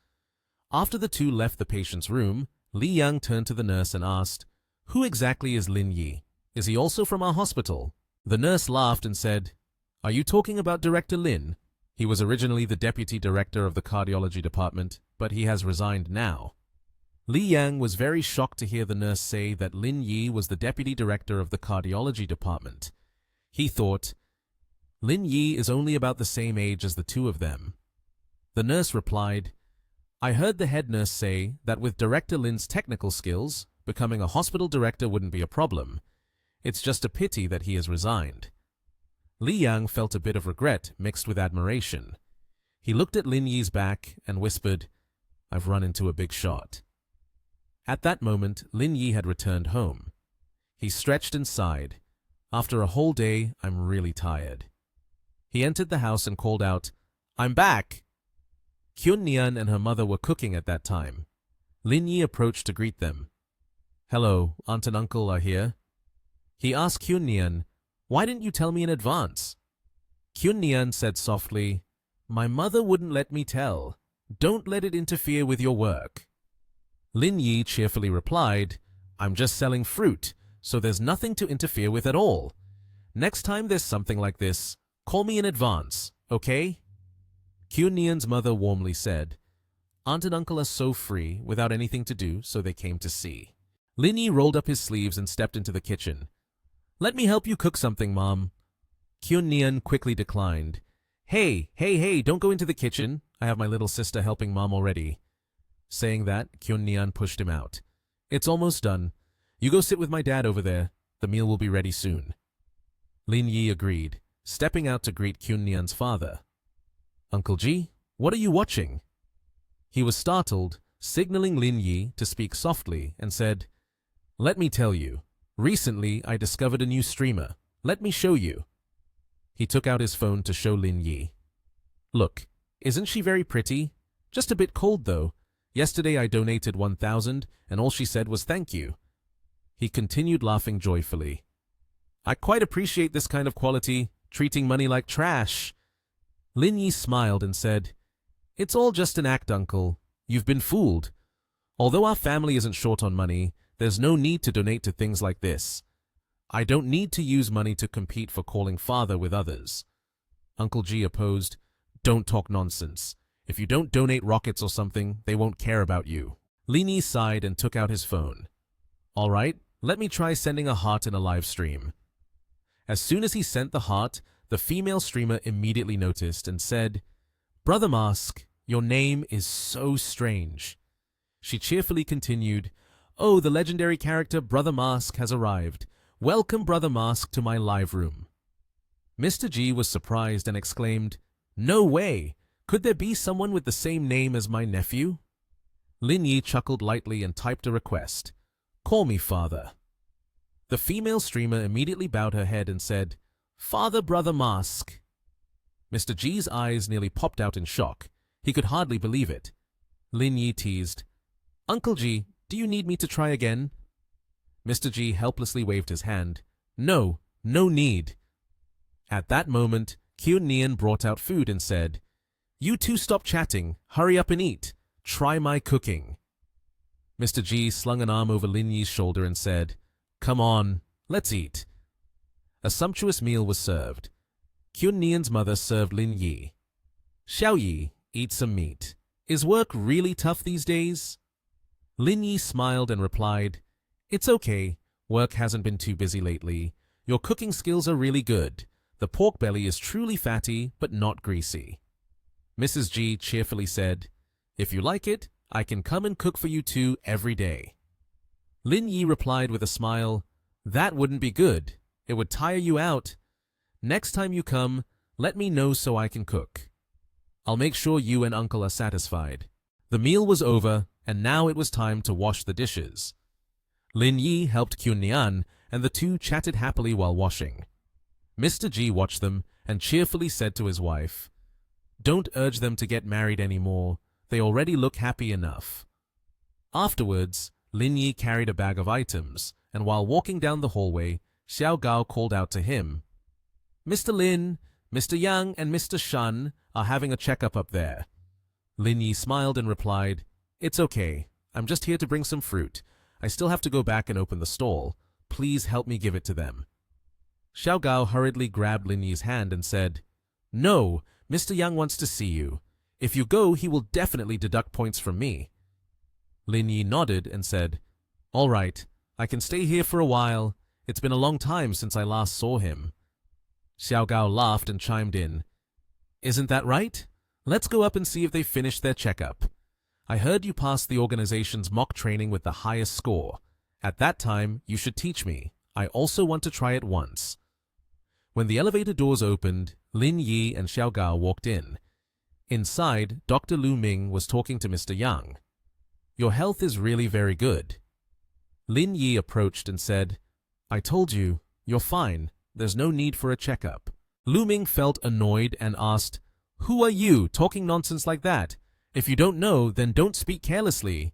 After the two left the patient's room, Li Yang turned to the nurse and asked, Who exactly is Lin Yi? Is he also from our hospital? The nurse laughed and said, Are you talking about Director Lin? He was originally the deputy director of the cardiology department, but he has resigned now. Li Yang was very shocked to hear the nurse say that Lin Yi was the deputy director of the cardiology department. He thought, Lin Yi is only about the same age as the two of them. The nurse replied, I heard the head nurse say that with Director Lin's technical skills, becoming a hospital director wouldn't be a problem. It's just a pity that he has resigned. Li Yang felt a bit of regret mixed with admiration. He looked at Lin Yi's back and whispered, I've run into a big shot. At that moment, Lin Yi had returned home. He stretched and sighed. After a whole day, I'm really tired. He entered the house and called out, I'm back! Kyun Nian and her mother were cooking at that time. Lin Yi approached to greet them. Hello, Aunt and Uncle are here. He asked Kyun Nian, Why didn't you tell me in advance? Kyun Nian said softly, My mother wouldn't let me tell. Don't let it interfere with your work. Lin Yi cheerfully replied, I'm just selling fruit, so there's nothing to interfere with at all. Next time there's something like this, call me in advance, okay? Kyun Nian's mother warmly said, Aunt and Uncle are so free, without anything to do, so they came to see. Lin Yi rolled up his sleeves and stepped into the kitchen. Let me help you cook something, Mom. Kyun Nian quickly declined. Hey, don't go into the kitchen. I have my little sister helping Mom already. Saying that, Kyun Nian pushed him out. It's almost done. You go sit with my dad over there. The meal will be ready soon. Lin Yi agreed, stepping out to greet Kyun Nian's father. Uncle Ji, what are you watching? He was startled, signaling Lin Yi to speak softly, and said, "Let me tell you, recently I discovered a new streamer. Let me show you." He took out his phone to show Lin Yi. "Look, isn't she very pretty? Just a bit cold though. Yesterday I donated 1,000 and all she said was thank you." He continued laughing joyfully. "I quite appreciate this kind of quality, treating money like trash." Lin Yi smiled and said, "It's all just an act, uncle. You've been fooled. Although our family isn't short on money, there's no need to donate to things like this. I don't need to use money to compete for calling father with others." Uncle G opposed, "Don't talk nonsense. If you don't donate rockets or something, they won't care about you." Lin Yi sighed and took out his phone. "All right, let me try sending a heart in a live stream." As soon as he sent the heart, the female streamer immediately noticed and said, "Brother Mask, your name is so strange." She cheerfully continued, "Oh, the legendary character Brother Mask has arrived. Welcome, Brother Mask, to my live room." Mr. G was surprised and exclaimed, "No way! Could there be someone with the same name as my nephew?" Lin Yi chuckled lightly and typed a request. "Call me father." The female streamer immediately bowed her head and said, "Father, Brother Mask." Mr. G's eyes nearly popped out in shock. He could hardly believe it. Lin Yi teased, "Uncle G, do you need me to try again?" Mr. G helplessly waved his hand. "No, no need." At that moment, Kyun Nian brought out food and said, "You two stop chatting, hurry up and eat. Try my cooking." Mr. G slung an arm over Lin Yi's shoulder and said, "Come on, let's eat." A sumptuous meal was served. Kyun Nian's mother served Lin Yi. "Xiao Yi, eat some meat. Is work really tough these days?" Lin Yi smiled and replied, "It's okay. Work hasn't been too busy lately. Your cooking skills are really good. The pork belly is truly fatty, but not greasy." Mrs. G cheerfully said, "If you like it, I can come and cook for you two every day." Lin Yi replied with a smile, "That wouldn't be good. It would tire you out. Next time you come, let me know so I can cook. I'll make sure you and uncle are satisfied." The meal was over, and now it was time to wash the dishes. Lin Yi helped Kyun Nian, and the two chatted happily while washing. Mr. G watched them and cheerfully said to his wife, "Don't urge them to get married anymore. They already look happy enough." Afterwards, Lin Yi carried a bag of items, and while walking down the hallway, Xiao Gao called out to him, "Mr. Lin, Mr. Yang, and Mr. Shan are having a checkup up there." Lin Yi smiled and replied, "It's okay. I'm just here to bring some fruit. I still have to go back and open the stall. Please help me give it to them." Xiao Gao hurriedly grabbed Lin Yi's hand and said, "No, Mr. Yang wants to see you. If you go, he will definitely deduct points from me." Lin Yi nodded and said, "All right, I can stay here for a while. It's been a long time since I last saw him." Xiao Gao laughed and chimed in, "Isn't that right? Let's go up and see if they finished their checkup. I heard you passed the organization's mock training with the highest score. At that time, you should teach me. I also want to try it once." When the elevator doors opened, Lin Yi and Xiao Gao walked in. Inside, Dr. Lu Ming was talking to Mr. Yang. "Your health is really very good." Lin Yi approached and said, "I told you, you're fine. There's no need for a checkup." Lu Ming felt annoyed and asked, "Who are you talking nonsense like that? If you don't know, then don't speak carelessly."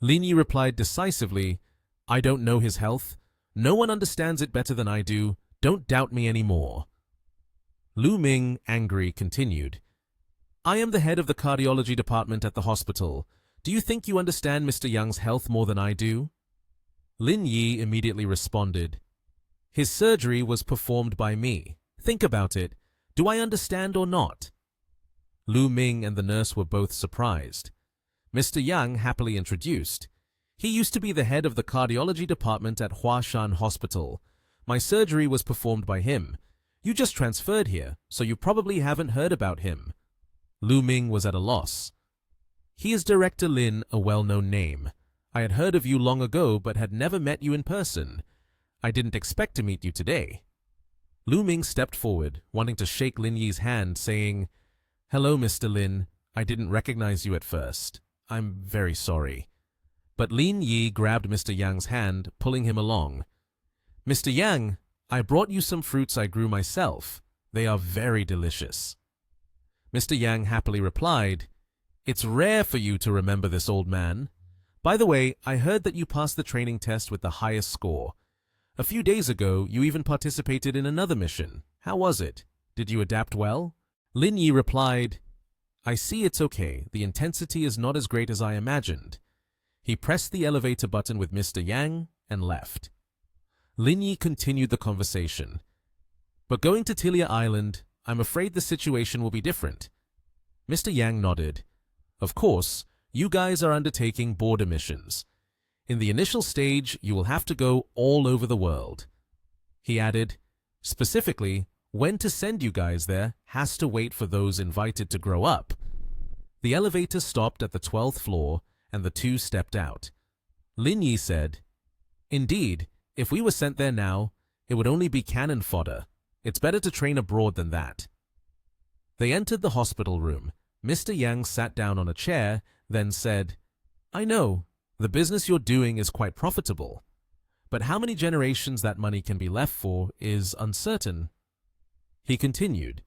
Lin Yi replied decisively, "I don't know his health. No one understands it better than I do. Don't doubt me anymore." Lu Ming, angry, continued, "I am the head of the cardiology department at the hospital. Do you think you understand Mr. Yang's health more than I do?" Lin Yi immediately responded, "His surgery was performed by me. Think about it. Do I understand or not?" Lu Ming and the nurse were both surprised. Mr. Yang happily introduced, "He used to be the head of the cardiology department at Huashan Hospital. My surgery was performed by him. You just transferred here, so you probably haven't heard about him." Lu Ming was at a loss. "He is Director Lin, a well-known name. I had heard of you long ago, but had never met you in person. I didn't expect to meet you today." Lu Ming stepped forward, wanting to shake Lin Yi's hand, saying, "Hello, Mr. Lin. I didn't recognize you at first. I'm very sorry. But Lin Yi grabbed Mr. Yang's hand, pulling him along. Mr. Yang, I brought you some fruits I grew myself. They are very delicious. Mr. Yang happily replied, It's rare for you to remember this, old man. By the way, I heard that you passed the training test with the highest score. A few days ago, you even participated in another mission. How was it? Did you adapt well? Lin Yi replied, I see it's okay. The intensity is not as great as I imagined. He pressed the elevator button with Mr. Yang and left. Lin Yi continued the conversation. But going to Tilia Island, I'm afraid the situation will be different. Mr. Yang nodded. Of course, you guys are undertaking border missions. In the initial stage, you will have to go all over the world. He added, specifically, when to send you guys there has to wait for those invited to grow up. The elevator stopped at the 12th floor, and the two stepped out. Lin Yi said, Indeed, if we were sent there now, it would only be cannon fodder. It's better to train abroad than that. They entered the hospital room. Mr. Yang sat down on a chair, then said, I know, the business you're doing is quite profitable. But how many generations that money can be left for is uncertain. He continued,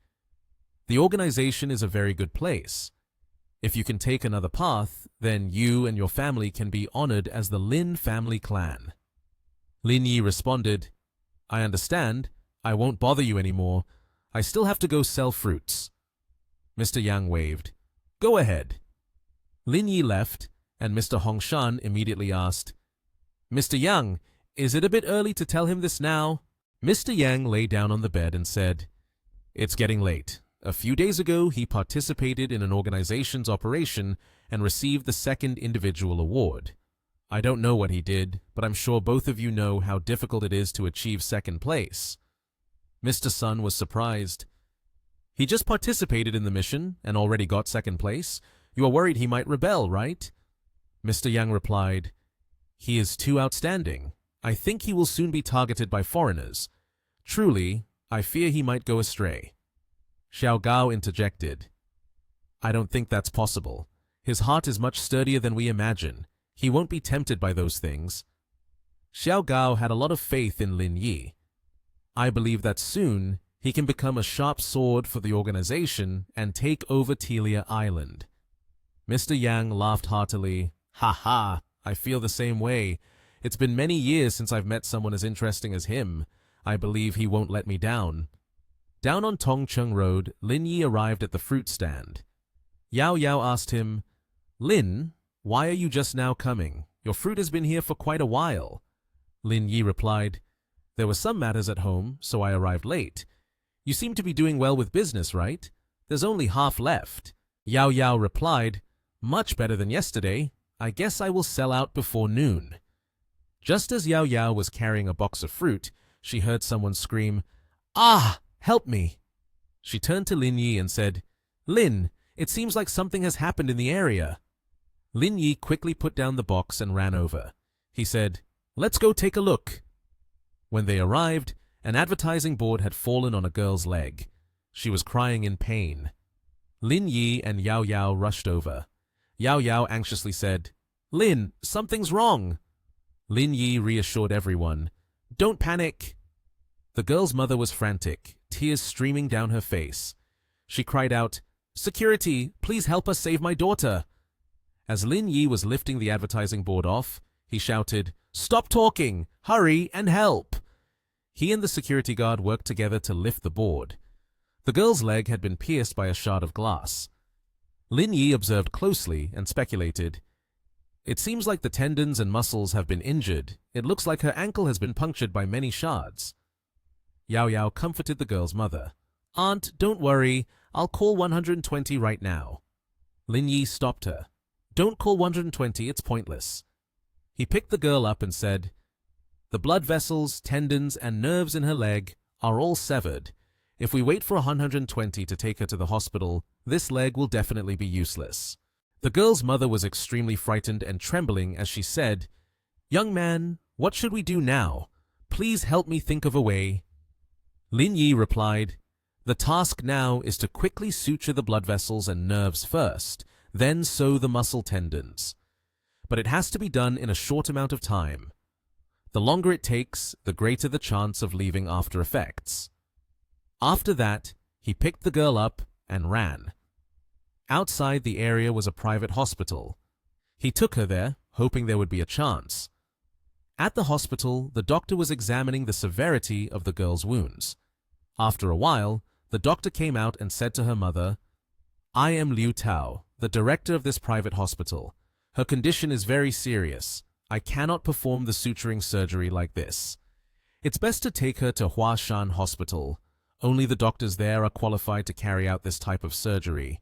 The organization is a very good place. If you can take another path, then you and your family can be honored as the Lin family clan. Lin Yi responded, I understand. I won't bother you anymore. I still have to go sell fruits. Mr. Yang waved. Go ahead. Lin Yi left, and Mr. Hongshan immediately asked, Mr. Yang, is it a bit early to tell him this now? Mr. Yang lay down on the bed and said, It's getting late. A few days ago, he participated in an organization's operation and received the second individual award. I don't know what he did, but I'm sure both of you know how difficult it is to achieve second place. Mr. Sun was surprised. He just participated in the mission and already got second place. You are worried he might rebel, right? Mr. Yang replied, He is too outstanding. I think he will soon be targeted by foreigners. Truly, I fear he might go astray. Xiao Gao interjected, I don't think that's possible. His heart is much sturdier than we imagine. He won't be tempted by those things. Xiao Gao had a lot of faith in Lin Yi. I believe that soon he can become a sharp sword for the organization and take over Tilia Island. Mr. Yang laughed heartily. Ha ha, I feel the same way. It's been many years since I've met someone as interesting as him. I believe he won't let me down. Down on Tongcheng Road, Lin Yi arrived at the fruit stand. Yao Yao asked him, Lin, why are you just now coming? Your fruit has been here for quite a while. Lin Yi replied, There were some matters at home, so I arrived late. You seem to be doing well with business, right? There's only half left. Yao Yao replied, Much better than yesterday. I guess I will sell out before noon. Just as Yao Yao was carrying a box of fruit, she heard someone scream, Ah! Help me! She turned to Lin Yi and said, Lin, it seems like something has happened in the area. Lin Yi quickly put down the box and ran over. He said, Let's go take a look. When they arrived, an advertising board had fallen on a girl's leg. She was crying in pain. Lin Yi and Yao Yao rushed over. Yao Yao anxiously said, Lin, something's wrong. Lin Yi reassured everyone, Don't panic. The girl's mother was frantic, tears streaming down her face. She cried out, Security, please help us save my daughter. As Lin Yi was lifting the advertising board off, he shouted, Stop talking! Hurry and help! He and the security guard worked together to lift the board. The girl's leg had been pierced by a shard of glass. Lin Yi observed closely and speculated, It seems like the tendons and muscles have been injured. It looks like her ankle has been punctured by many shards. Yao Yao comforted the girl's mother. Aunt, don't worry. I'll call 120 right now. Lin Yi stopped her. Don't call 120, it's pointless. He picked the girl up and said, The blood vessels, tendons, and nerves in her leg are all severed. If we wait for 120 to take her to the hospital, this leg will definitely be useless. The girl's mother was extremely frightened and trembling as she said, Young man, what should we do now? Please help me think of a way. Lin Yi replied, The task now is to quickly suture the blood vessels and nerves first. then sew the muscle tendons. But it has to be done in a short amount of time. The longer it takes, the greater the chance of leaving after effects. After that, he picked the girl up and ran. Outside the area was a private hospital. He took her there, hoping there would be a chance. At the hospital, the doctor was examining the severity of the girl's wounds. After a while, the doctor came out and said to her mother, "I am Liu Tao, the director of this private hospital. Her condition is very serious. I cannot perform the suturing surgery like this. It's best to take her to Huashan Hospital. Only the doctors there are qualified to carry out this type of surgery."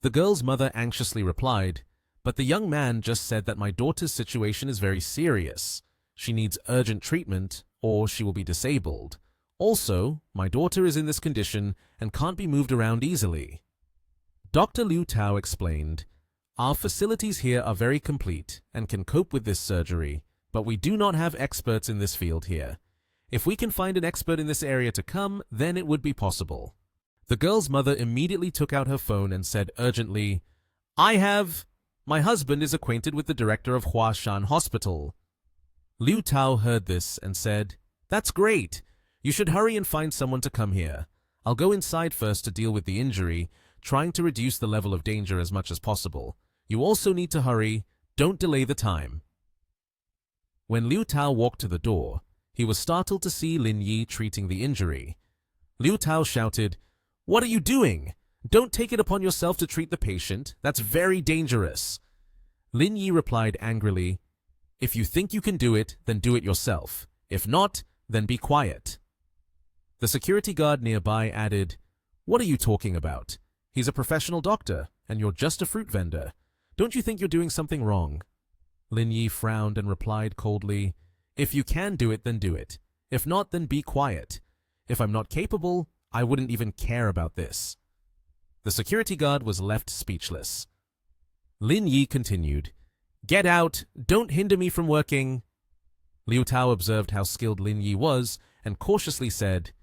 The girl's mother anxiously replied, "But the young man just said that my daughter's situation is very serious. She needs urgent treatment or she will be disabled. Also, my daughter is in this condition and can't be moved around easily." Dr. Liu Tao explained, "Our facilities here are very complete and can cope with this surgery, but we do not have experts in this field here. If we can find an expert in this area to come, then it would be possible." The girl's mother immediately took out her phone and said urgently, My husband is acquainted with the director of Huashan Hospital." Liu Tao heard this and said, "That's great. You should hurry and find someone to come here. I'll go inside first to deal with the injury, trying to reduce the level of danger as much as possible. You also need to hurry. Don't delay the time." When Liu Tao walked to the door, he was startled to see Lin Yi treating the injury. Liu Tao shouted, "What are you doing? Don't take it upon yourself to treat the patient. That's very dangerous." Lin Yi replied angrily, "If you think you can do it, then do it yourself. If not, then be quiet." The security guard nearby added, "What are you talking about? He's a professional doctor, and you're just a fruit vendor. Don't you think you're doing something wrong?" Lin Yi frowned and replied coldly, "If you can do it, then do it. If not, then be quiet. If I'm not capable, I wouldn't even care about this." The security guard was left speechless. Lin Yi continued, "Get out! Don't hinder me from working." Liu Tao observed how skilled Lin Yi was and cautiously said,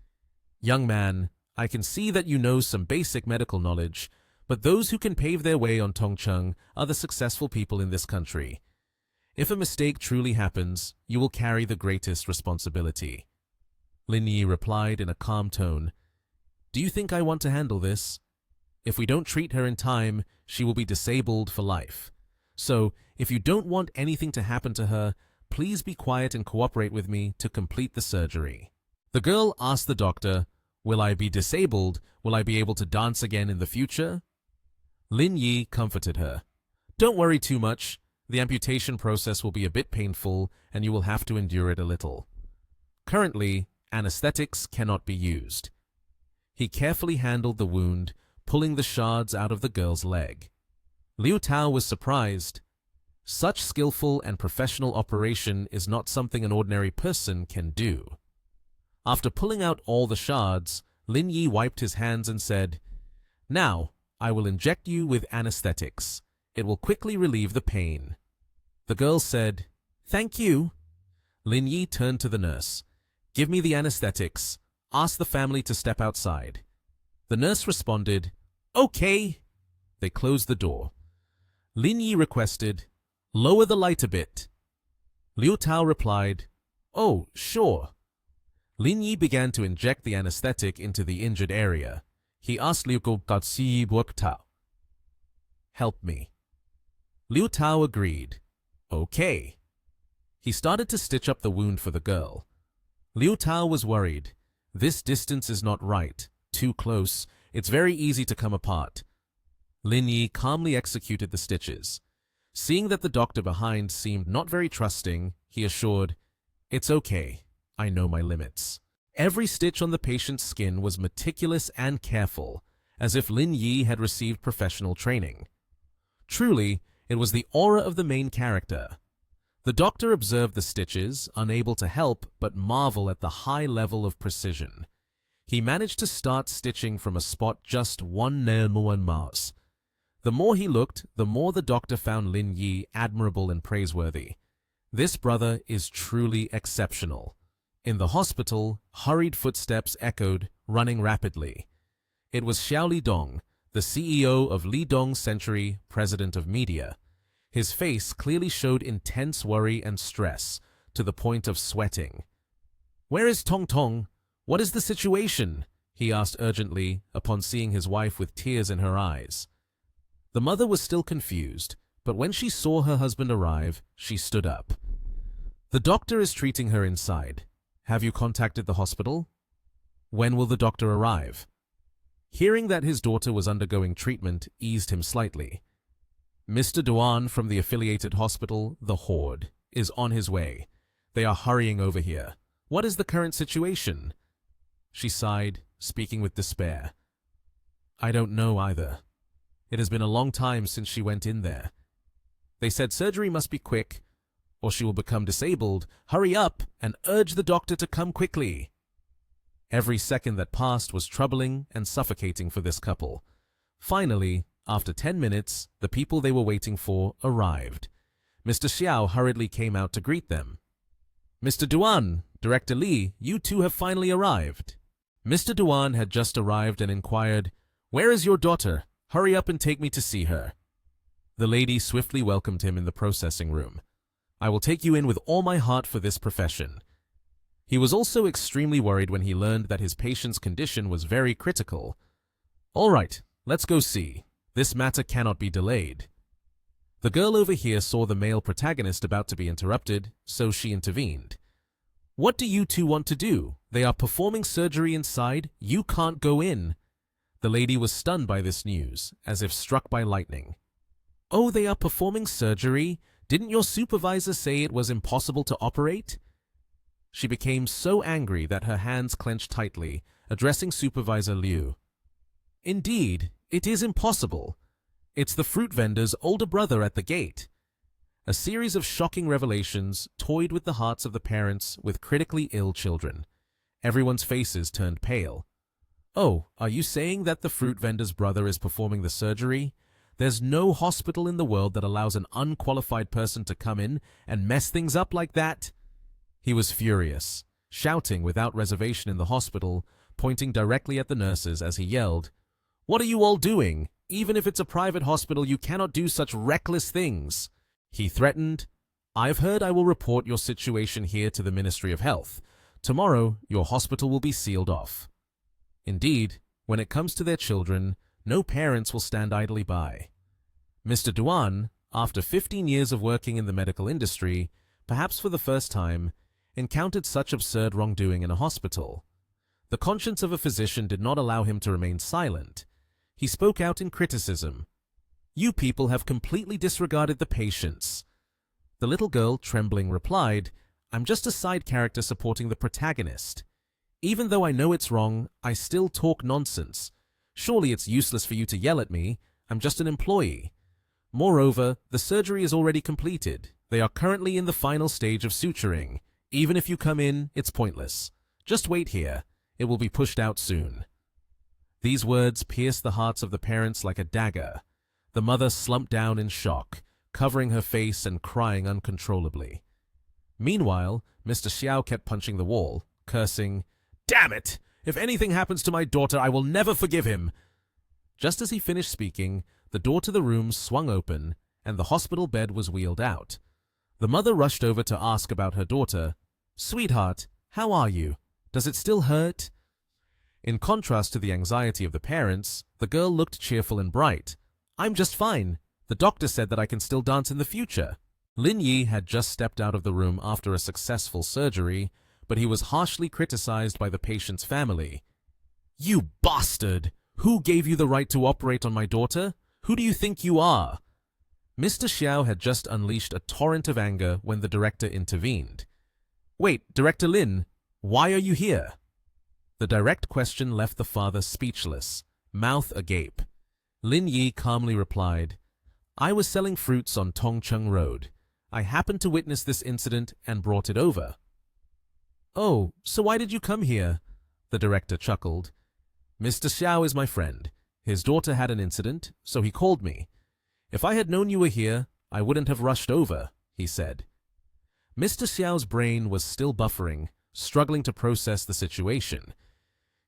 "Young man, I can see that you know some basic medical knowledge, but those who can pave their way on Tongcheng are the successful people in this country. If a mistake truly happens, you will carry the greatest responsibility." Lin Yi replied in a calm tone, "Do you think I want to handle this? If we don't treat her in time, she will be disabled for life. So, if you don't want anything to happen to her, please be quiet and cooperate with me to complete the surgery." The girl asked the doctor, "Will I be disabled? Will I be able to dance again in the future?" Lin Yi comforted her. "Don't worry too much. The amputation process will be a bit painful and you will have to endure it a little. Currently, anesthetics cannot be used." He carefully handled the wound, pulling the shards out of the girl's leg. Liu Tao was surprised. Such skillful and professional operation is not something an ordinary person can do. After pulling out all the shards, Lin Yi wiped his hands and said, "Now, I will inject you with anesthetics. It will quickly relieve the pain." The girl said, "Thank you." Lin Yi turned to the nurse. "Give me the anesthetics. Ask the family to step outside." The nurse responded, "Okay." They closed the door. Lin Yi requested, "Lower the light a bit." Liu Tao replied, "Oh, sure." Lin Yi began to inject the anesthetic into the injured area. He asked Liu Tao, "Help me." Liu Tao agreed. "Okay." He started to stitch up the wound for the girl. Liu Tao was worried. This distance is not right. Too close. It's very easy to come apart. Lin Yi calmly executed the stitches. Seeing that the doctor behind seemed not very trusting, he assured, "It's okay. I know my limits." Every stitch on the patient's skin was meticulous and careful, as if Lin Yi had received professional training. Truly, it was the aura of the main character. The doctor observed the stitches, unable to help but marvel at the high level of precision. He managed to start stitching from a spot just 1 miles. The more he looked, the more the doctor found Lin Yi admirable and praiseworthy. This brother is truly exceptional. In the hospital, hurried footsteps echoed, running rapidly. It was Xiao Lidong, the CEO of Lidong Century, president of media. His face clearly showed intense worry and stress, to the point of sweating. "Where is Tong Tong? What is the situation?" he asked urgently upon seeing his wife with tears in her eyes. The mother was still confused, but when she saw her husband arrive, she stood up. "The doctor is treating her inside. Have you contacted the hospital? When will the doctor arrive?" Hearing that his daughter was undergoing treatment eased him slightly. "Mr. Duan from the affiliated hospital, the Horde, is on his way. They are hurrying over here. What is the current situation?" She sighed, speaking with despair. "I don't know either. It has been a long time since she went in there. They said surgery must be quick, or she will become disabled. Hurry up and urge the doctor to come quickly." Every second that passed was troubling and suffocating for this couple. Finally, after 10 minutes, the people they were waiting for arrived. Mr. Xiao hurriedly came out to greet them. "Mr. Duan, Director Li, you two have finally arrived." Mr. Duan had just arrived and inquired, "Where is your daughter? Hurry up and take me to see her." The lady swiftly welcomed him in the processing room. "I will take you in with all my heart for this profession." He was also extremely worried when he learned that his patient's condition was very critical. "All right, let's go see. This matter cannot be delayed." The girl over here saw the male protagonist about to be interrupted, so she intervened. "What do you two want to do? They are performing surgery inside. You can't go in." The lady was stunned by this news, as if struck by lightning. "Oh, they are performing surgery? Didn't your supervisor say it was impossible to operate?" She became so angry that her hands clenched tightly, addressing Supervisor Liu. "Indeed, it is impossible. It's the fruit vendor's older brother at the gate." A series of shocking revelations toyed with the hearts of the parents with critically ill children. Everyone's faces turned pale. "Oh, are you saying that the fruit vendor's brother is performing the surgery? There's no hospital in the world that allows an unqualified person to come in and mess things up like that." He was furious, shouting without reservation in the hospital, pointing directly at the nurses as he yelled, "What are you all doing? Even if it's a private hospital, you cannot do such reckless things." He threatened, "I've heard I will report your situation here to the Ministry of Health. Tomorrow, your hospital will be sealed off." Indeed, when it comes to their children, no parents will stand idly by. Mr. Duan, after 15 years of working in the medical industry, perhaps for the first time, encountered such absurd wrongdoing in a hospital. The conscience of a physician did not allow him to remain silent. He spoke out in criticism. "You people have completely disregarded the patients." The little girl, trembling, replied, "I'm just a side character supporting the protagonist. Even though I know it's wrong, I still talk nonsense. Surely it's useless for you to yell at me. I'm just an employee. Moreover, the surgery is already completed. They are currently in the final stage of suturing. Even if you come in, it's pointless. Just wait here. It will be pushed out soon." These words pierced the hearts of the parents like a dagger. The mother slumped down in shock, covering her face and crying uncontrollably. Meanwhile, Mr. Xiao kept punching the wall, cursing, "Damn it! If anything happens to my daughter, I will never forgive him." Just as he finished speaking, the door to the room swung open, and the hospital bed was wheeled out. The mother rushed over to ask about her daughter. "Sweetheart, how are you? Does it still hurt?" In contrast to the anxiety of the parents, the girl looked cheerful and bright. "I'm just fine. The doctor said that I can still dance in the future." Lin Yi had just stepped out of the room after a successful surgery, but he was harshly criticized by the patient's family. "You bastard! Who gave you the right to operate on my daughter? Who do you think you are?" Mr. Xiao had just unleashed a torrent of anger when the director intervened. "Wait, Director Lin, why are you here?" The direct question left the father speechless, mouth agape. Lin Yi calmly replied, "I was selling fruits on Tongcheng Road. I happened to witness this incident and brought it over." "Oh, so why did you come here?" The director chuckled. "Mr. Xiao is my friend. His daughter had an incident, so he called me. If I had known you were here, I wouldn't have rushed over," he said. Mr. Xiao's brain was still buffering, struggling to process the situation.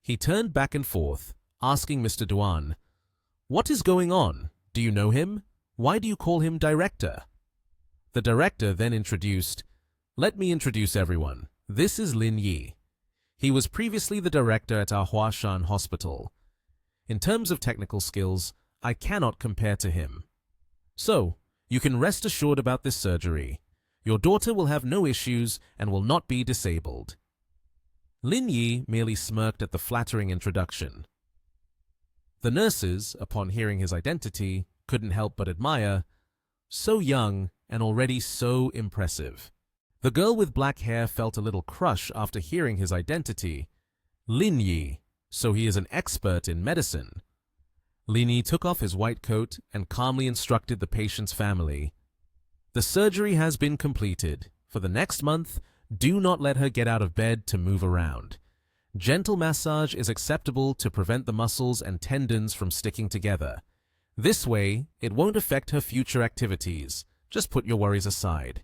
He turned back and forth, asking Mr. Duan, What is going on? Do you know him? Why do you call him director? The director then introduced, let me introduce everyone. This is Lin Yi. He was previously the director at our Huashan hospital. In terms of technical skills, I cannot compare to him. So, you can rest assured about this surgery. Your daughter will have no issues and will not be disabled. Lin Yi merely smirked at the flattering introduction. The nurses, upon hearing his identity, couldn't help but admire. So young and already so impressive. The girl with black hair felt a little crush after hearing his identity. Lin Yi, so he is an expert in medicine. Lin Yi took off his white coat and calmly instructed the patient's family. The surgery has been completed. For the next month, do not let her get out of bed to move around. Gentle massage is acceptable to prevent the muscles and tendons from sticking together. This way, it won't affect her future activities. Just put your worries aside.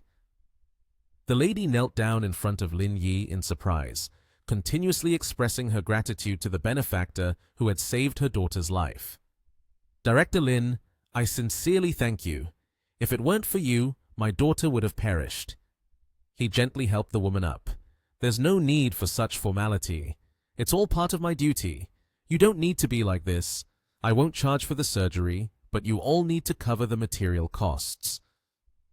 The lady knelt down in front of Lin Yi in surprise, continuously expressing her gratitude to the benefactor who had saved her daughter's life. Director Lin, I sincerely thank you. If it weren't for you, my daughter would have perished. He gently helped the woman up. There's no need for such formality. It's all part of my duty. You don't need to be like this. I won't charge for the surgery, but you all need to cover the material costs.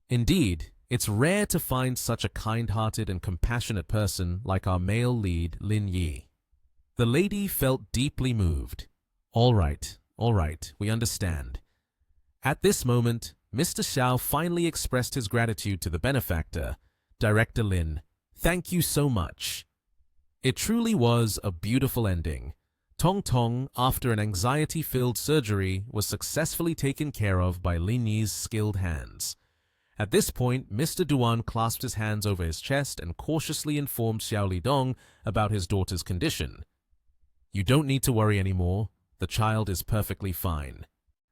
Indeed, it's rare to find such a kind-hearted and compassionate person like our male lead, Lin Yi. The lady felt deeply moved. All right, we understand. At this moment, Mr. Xiao finally expressed his gratitude to the benefactor, Director Lin. Thank you so much. It truly was a beautiful ending. Tong Tong, after an anxiety-filled surgery, was successfully taken care of by Lin Yi's skilled hands. At this point, Mr. Duan clasped his hands over his chest and cautiously informed Xiao Lidong about his daughter's condition. You don't need to worry anymore. The child is perfectly fine.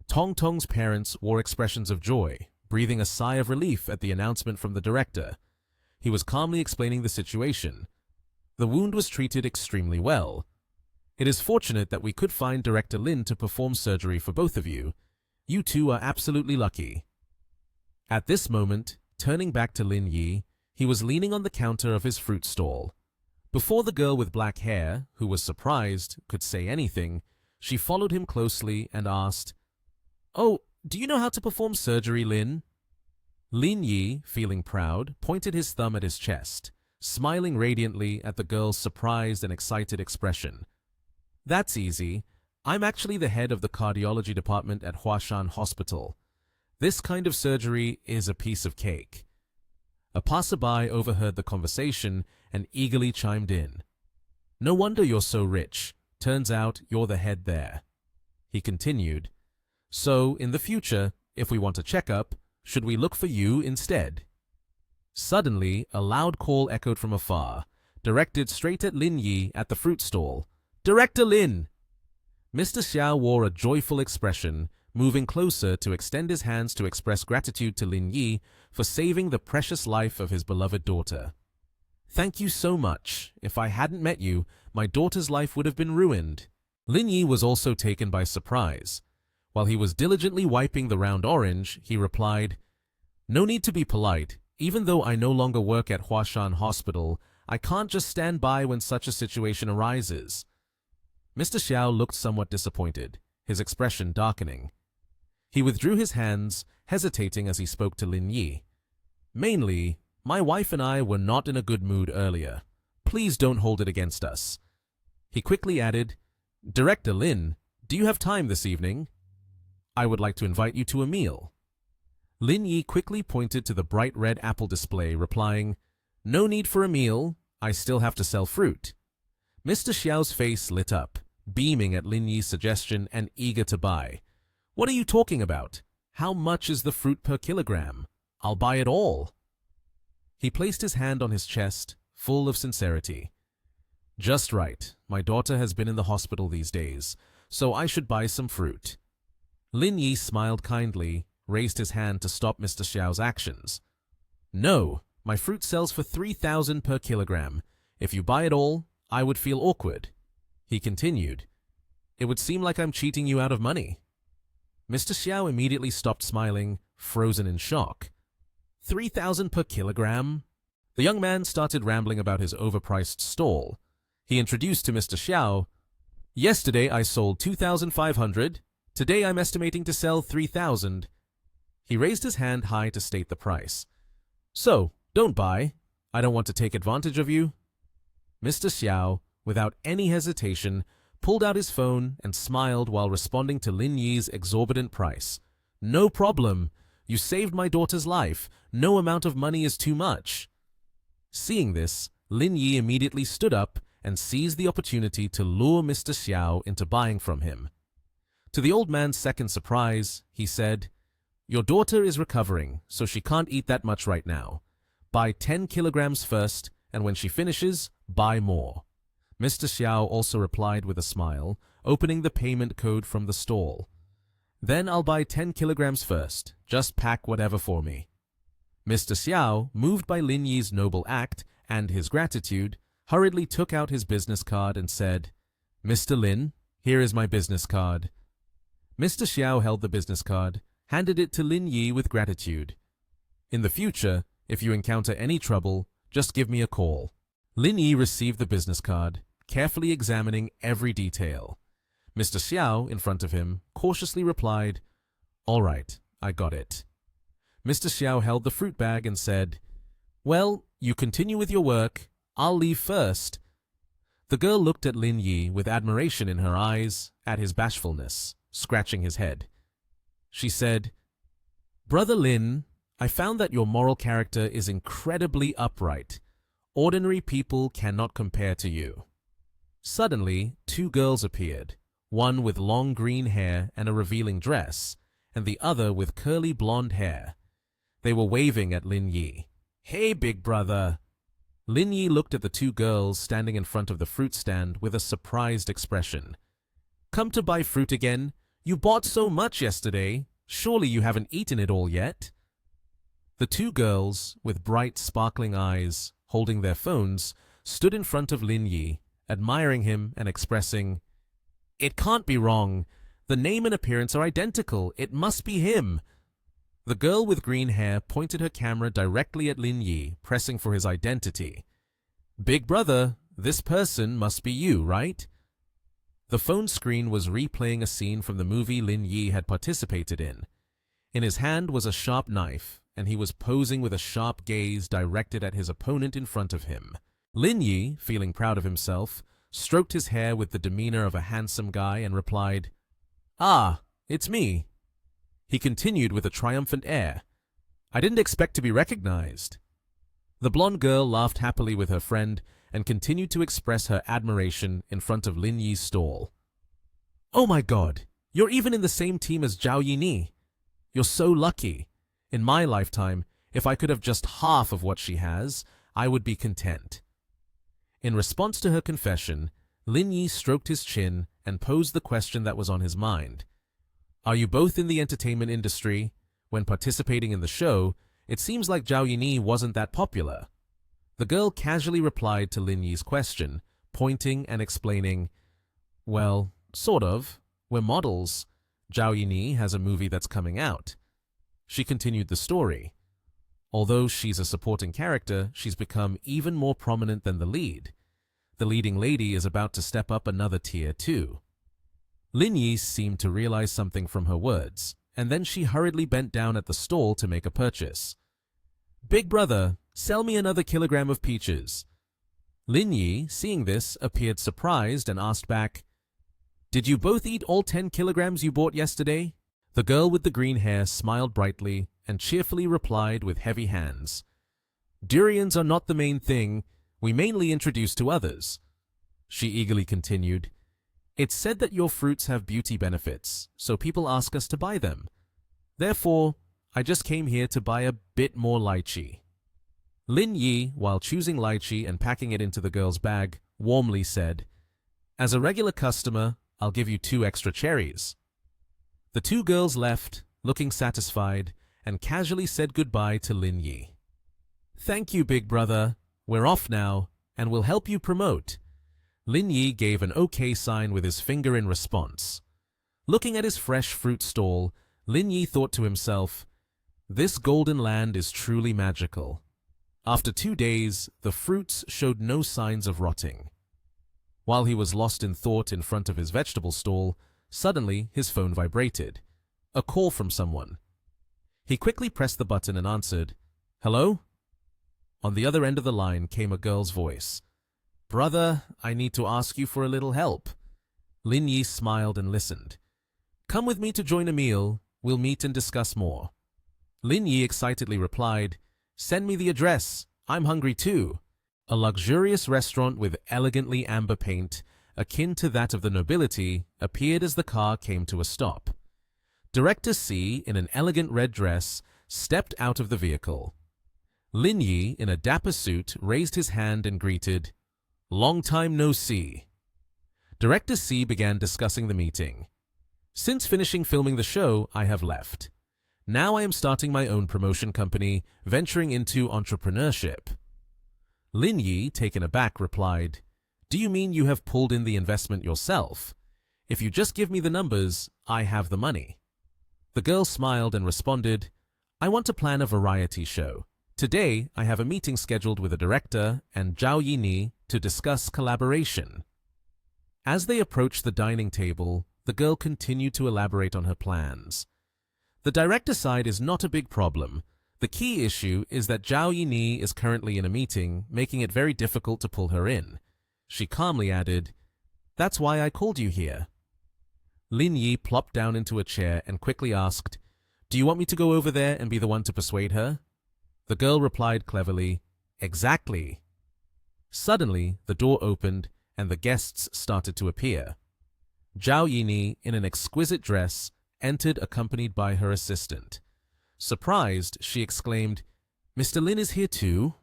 Tong Tong's parents wore expressions of joy, breathing a sigh of relief at the announcement from the director. He was calmly explaining the situation. The wound was treated extremely well. It is fortunate that we could find Director Lin to perform surgery for both of you. You two are absolutely lucky. At this moment, turning back to Lin Yi, he was leaning on the counter of his fruit stall. Before the girl with black hair, who was surprised, could say anything, she followed him closely and asked, "Oh, do you know how to perform surgery, Lin?" Lin Yi, feeling proud, pointed his thumb at his chest, smiling radiantly at the girl's surprised and excited expression. That's easy. I'm actually the head of the cardiology department at Huashan Hospital. This kind of surgery is a piece of cake. A passerby overheard the conversation and eagerly chimed in. No wonder you're so rich. Turns out you're the head there. He continued, so in the future, if we want a checkup, should we look for you instead? Suddenly, a loud call echoed from afar, directed straight at Lin Yi at the fruit stall. Director Lin! Mr. Xiao wore a joyful expression, moving closer to extend his hands to express gratitude to Lin Yi for saving the precious life of his beloved daughter. Thank you so much. If I hadn't met you, my daughter's life would have been ruined. Lin Yi was also taken by surprise. While he was diligently wiping the round orange, he replied, No need to be polite. Even though I no longer work at Huashan Hospital, I can't just stand by when such a situation arises. Mr. Xiao looked somewhat disappointed, his expression darkening. He withdrew his hands, hesitating as he spoke to Lin Yi. Mainly, my wife and I were not in a good mood earlier. Please don't hold it against us. He quickly added, Director Lin, do you have time this evening? I would like to invite you to a meal. Lin Yi quickly pointed to the bright red apple display, replying, No need for a meal. I still have to sell fruit. Mr. Xiao's face lit up, beaming at Lin Yi's suggestion and eager to buy. What are you talking about? How much is the fruit per kilogram? I'll buy it all. He placed his hand on his chest, full of sincerity. Just right. My daughter has been in the hospital these days, so I should buy some fruit. Lin Yi smiled kindly, raised his hand to stop Mr. Xiao's actions. No, my fruit sells for 3,000 per kilogram. If you buy it all, I would feel awkward. He continued, It would seem like I'm cheating you out of money. Mr. Xiao immediately stopped smiling, frozen in shock. 3,000 per kilogram? The young man started rambling about his overpriced stall. He introduced to Mr. Xiao, "Yesterday I sold 2,500. Today I'm estimating to sell 3,000. He raised his hand high to state the price. "So, don't buy. I don't want to take advantage of you." Mr. Xiao, without any hesitation, pulled out his phone and smiled while responding to Lin Yi's exorbitant price. "No problem. You saved my daughter's life. No amount of money is too much." Seeing this, Lin Yi immediately stood up and seized the opportunity to lure Mr. Xiao into buying from him. To the old man's second surprise, he said, "Your daughter is recovering, so she can't eat that much right now. Buy 10 kilograms first, and when she finishes, buy more." Mr. Xiao also replied with a smile, opening the payment code from the stall. "Then I'll buy 10 kilograms first. Just pack whatever for me." Mr. Xiao, moved by Lin Yi's noble act and his gratitude, hurriedly took out his business card and said, "Mr. Lin, here is my business card." Mr. Xiao held the business card, handed it to Lin Yi with gratitude. "In the future, if you encounter any trouble, just give me a call." Lin Yi received the business card, carefully examining every detail. Mr. Xiao, in front of him, cautiously replied, "All right, I got it." Mr. Xiao held the fruit bag and said, "Well, you continue with your work. I'll leave first." The girl looked at Lin Yi with admiration in her eyes, at his bashfulness, scratching his head. She said, "Brother Lin, I found that your moral character is incredibly upright. Ordinary people cannot compare to you." Suddenly, two girls appeared, one with long green hair and a revealing dress, and the other with curly blonde hair. They were waving at Lin Yi. "Hey, big brother." Lin Yi looked at the two girls standing in front of the fruit stand with a surprised expression. "Come to buy fruit again? You bought so much yesterday. Surely you haven't eaten it all yet?" The two girls, with bright, sparkling eyes, holding their phones, stood in front of Lin Yi, admiring him and expressing, "It can't be wrong. The name and appearance are identical. It must be him." The girl with green hair pointed her camera directly at Lin Yi, pressing for his identity. "Big brother, this person must be you, right?" The phone screen was replaying a scene from the movie Lin Yi had participated in. In his hand was a sharp knife, and he was posing with a sharp gaze directed at his opponent in front of him. Lin Yi, feeling proud of himself, stroked his hair with the demeanor of a handsome guy and replied, "Ah, it's me." He continued with a triumphant air, "I didn't expect to be recognized." The blonde girl laughed happily with her friend and continued to express her admiration in front of Lin Yi's stall. "Oh my God, you're even in the same team as Zhao Yini. You're so lucky. In my lifetime, if I could have just half of what she has, I would be content." In response to her confession, Lin Yi stroked his chin and posed the question that was on his mind. "Are you both in the entertainment industry? When participating in the show, it seems like Zhao Yini wasn't that popular." The girl casually replied to Lin Yi's question, pointing and explaining, "Well, sort of. We're models. Zhao Yini has a movie that's coming out." She continued the story. "Although she's a supporting character, she's become even more prominent than the lead. The leading lady is about to step up another tier too." Lin Yi seemed to realize something from her words, and then she hurriedly bent down at the stall to make a purchase. "Big brother, sell me another kilogram of peaches." Lin Yi, seeing this, appeared surprised and asked back, "Did you both eat all 10 kilograms you bought yesterday?" The girl with the green hair smiled brightly and cheerfully replied with heavy hands, "Durians are not the main thing. We mainly introduce to others." She eagerly continued, "It's said that your fruits have beauty benefits, so people ask us to buy them. Therefore, I just came here to buy a bit more lychee." Lin Yi, while choosing lychee and packing it into the girl's bag, warmly said, "As a regular customer, I'll give you 2 extra cherries." The two girls left, looking satisfied, and casually said goodbye to Lin Yi. "Thank you, big brother. We're off now, and we'll help you promote." Lin Yi gave an OK sign with his finger in response. Looking at his fresh fruit stall, Lin Yi thought to himself, "This golden land is truly magical." After 2 days, the fruits showed no signs of rotting. While he was lost in thought in front of his vegetable stall, suddenly his phone vibrated. A call from someone. He quickly pressed the button and answered, "Hello?" On the other end of the line came a girl's voice. "Brother, I need to ask you for a little help." Lin Yi smiled and listened. "Come with me to join a meal. We'll meet and discuss more." Lin Yi excitedly replied, "Send me the address. I'm hungry too." A luxurious restaurant with elegantly amber paint, akin to that of the nobility, appeared as the car came to a stop. Director C, in an elegant red dress, stepped out of the vehicle. Lin Yi, in a dapper suit, raised his hand and greeted, "Long time no see." Director C began discussing the meeting. "Since finishing filming the show, I have left. Now I am starting my own promotion company, venturing into entrepreneurship." Lin Yi, taken aback, replied, "Do you mean you have pulled in the investment yourself? If you just give me the numbers, I have the money." The girl smiled and responded, "I want to plan a variety show. Today, I have a meeting scheduled with a director and Zhao Yini to discuss collaboration." As they approached the dining table, the girl continued to elaborate on her plans. "The director side is not a big problem. The key issue is that Zhao Yini is currently in a meeting, making it very difficult to pull her in." She calmly added, "That's why I called you here." Lin Yi plopped down into a chair and quickly asked, "Do you want me to go over there and be the one to persuade her?" The girl replied cleverly, "Exactly." Suddenly, the door opened and the guests started to appear. Zhao Yini, in an exquisite dress, entered accompanied by her assistant. Surprised, she exclaimed, "Mr. Lin is here too?"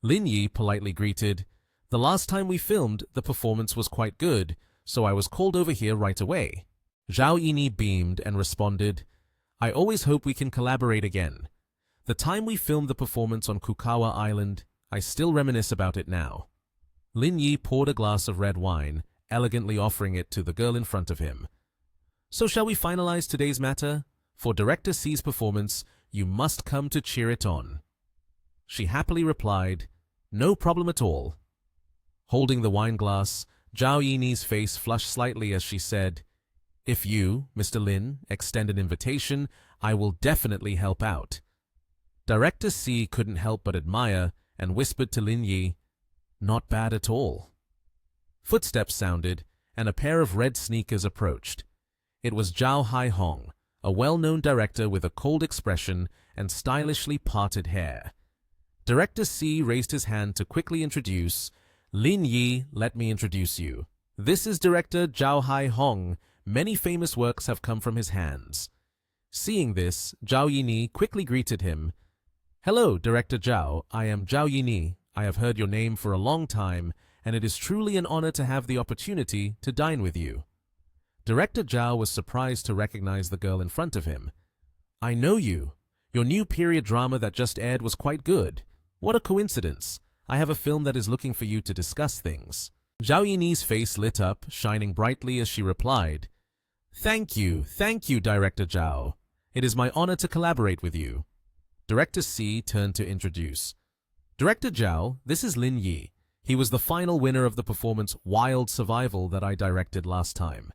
Lin Yi politely greeted, "The last time we filmed, the performance was quite good, so I was called over here right away." Zhao Yini beamed and responded, "I always hope we can collaborate again. The time we filmed the performance on Kukawa Island, I still reminisce about it now." Lin Yi poured a glass of red wine, elegantly offering it to the girl in front of him. "So shall we finalize today's matter? For Director C's performance, you must come to cheer it on." She happily replied, "No problem at all." Holding the wine glass, Zhao Yini's face flushed slightly as she said, "If you, Mr. Lin, extend an invitation, I will definitely help out." Director C couldn't help but admire and whispered to Lin Yi, "Not bad at all." Footsteps sounded, and a pair of red sneakers approached. It was Zhao Haihong, a well-known director with a cold expression and stylishly parted hair. Director C raised his hand to quickly introduce, "Lin Yi, let me introduce you. This is Director Zhao Haihong. Many famous works have come from his hands." Seeing this, Zhao Yini quickly greeted him. "Hello, Director Zhao. I am Zhao Yini. I have heard your name for a long time, and it is truly an honor to have the opportunity to dine with you." Director Zhao was surprised to recognize the girl in front of him. "I know you. Your new period drama that just aired was quite good. What a coincidence. I have a film that is looking for you to discuss things." Zhao Yini's face lit up, shining brightly as she replied, Thank you, Director Zhao. It is my honor to collaborate with you." Director C turned to introduce. "Director Zhao, this is Lin Yi. He was the final winner of the performance Wild Survival that I directed last time."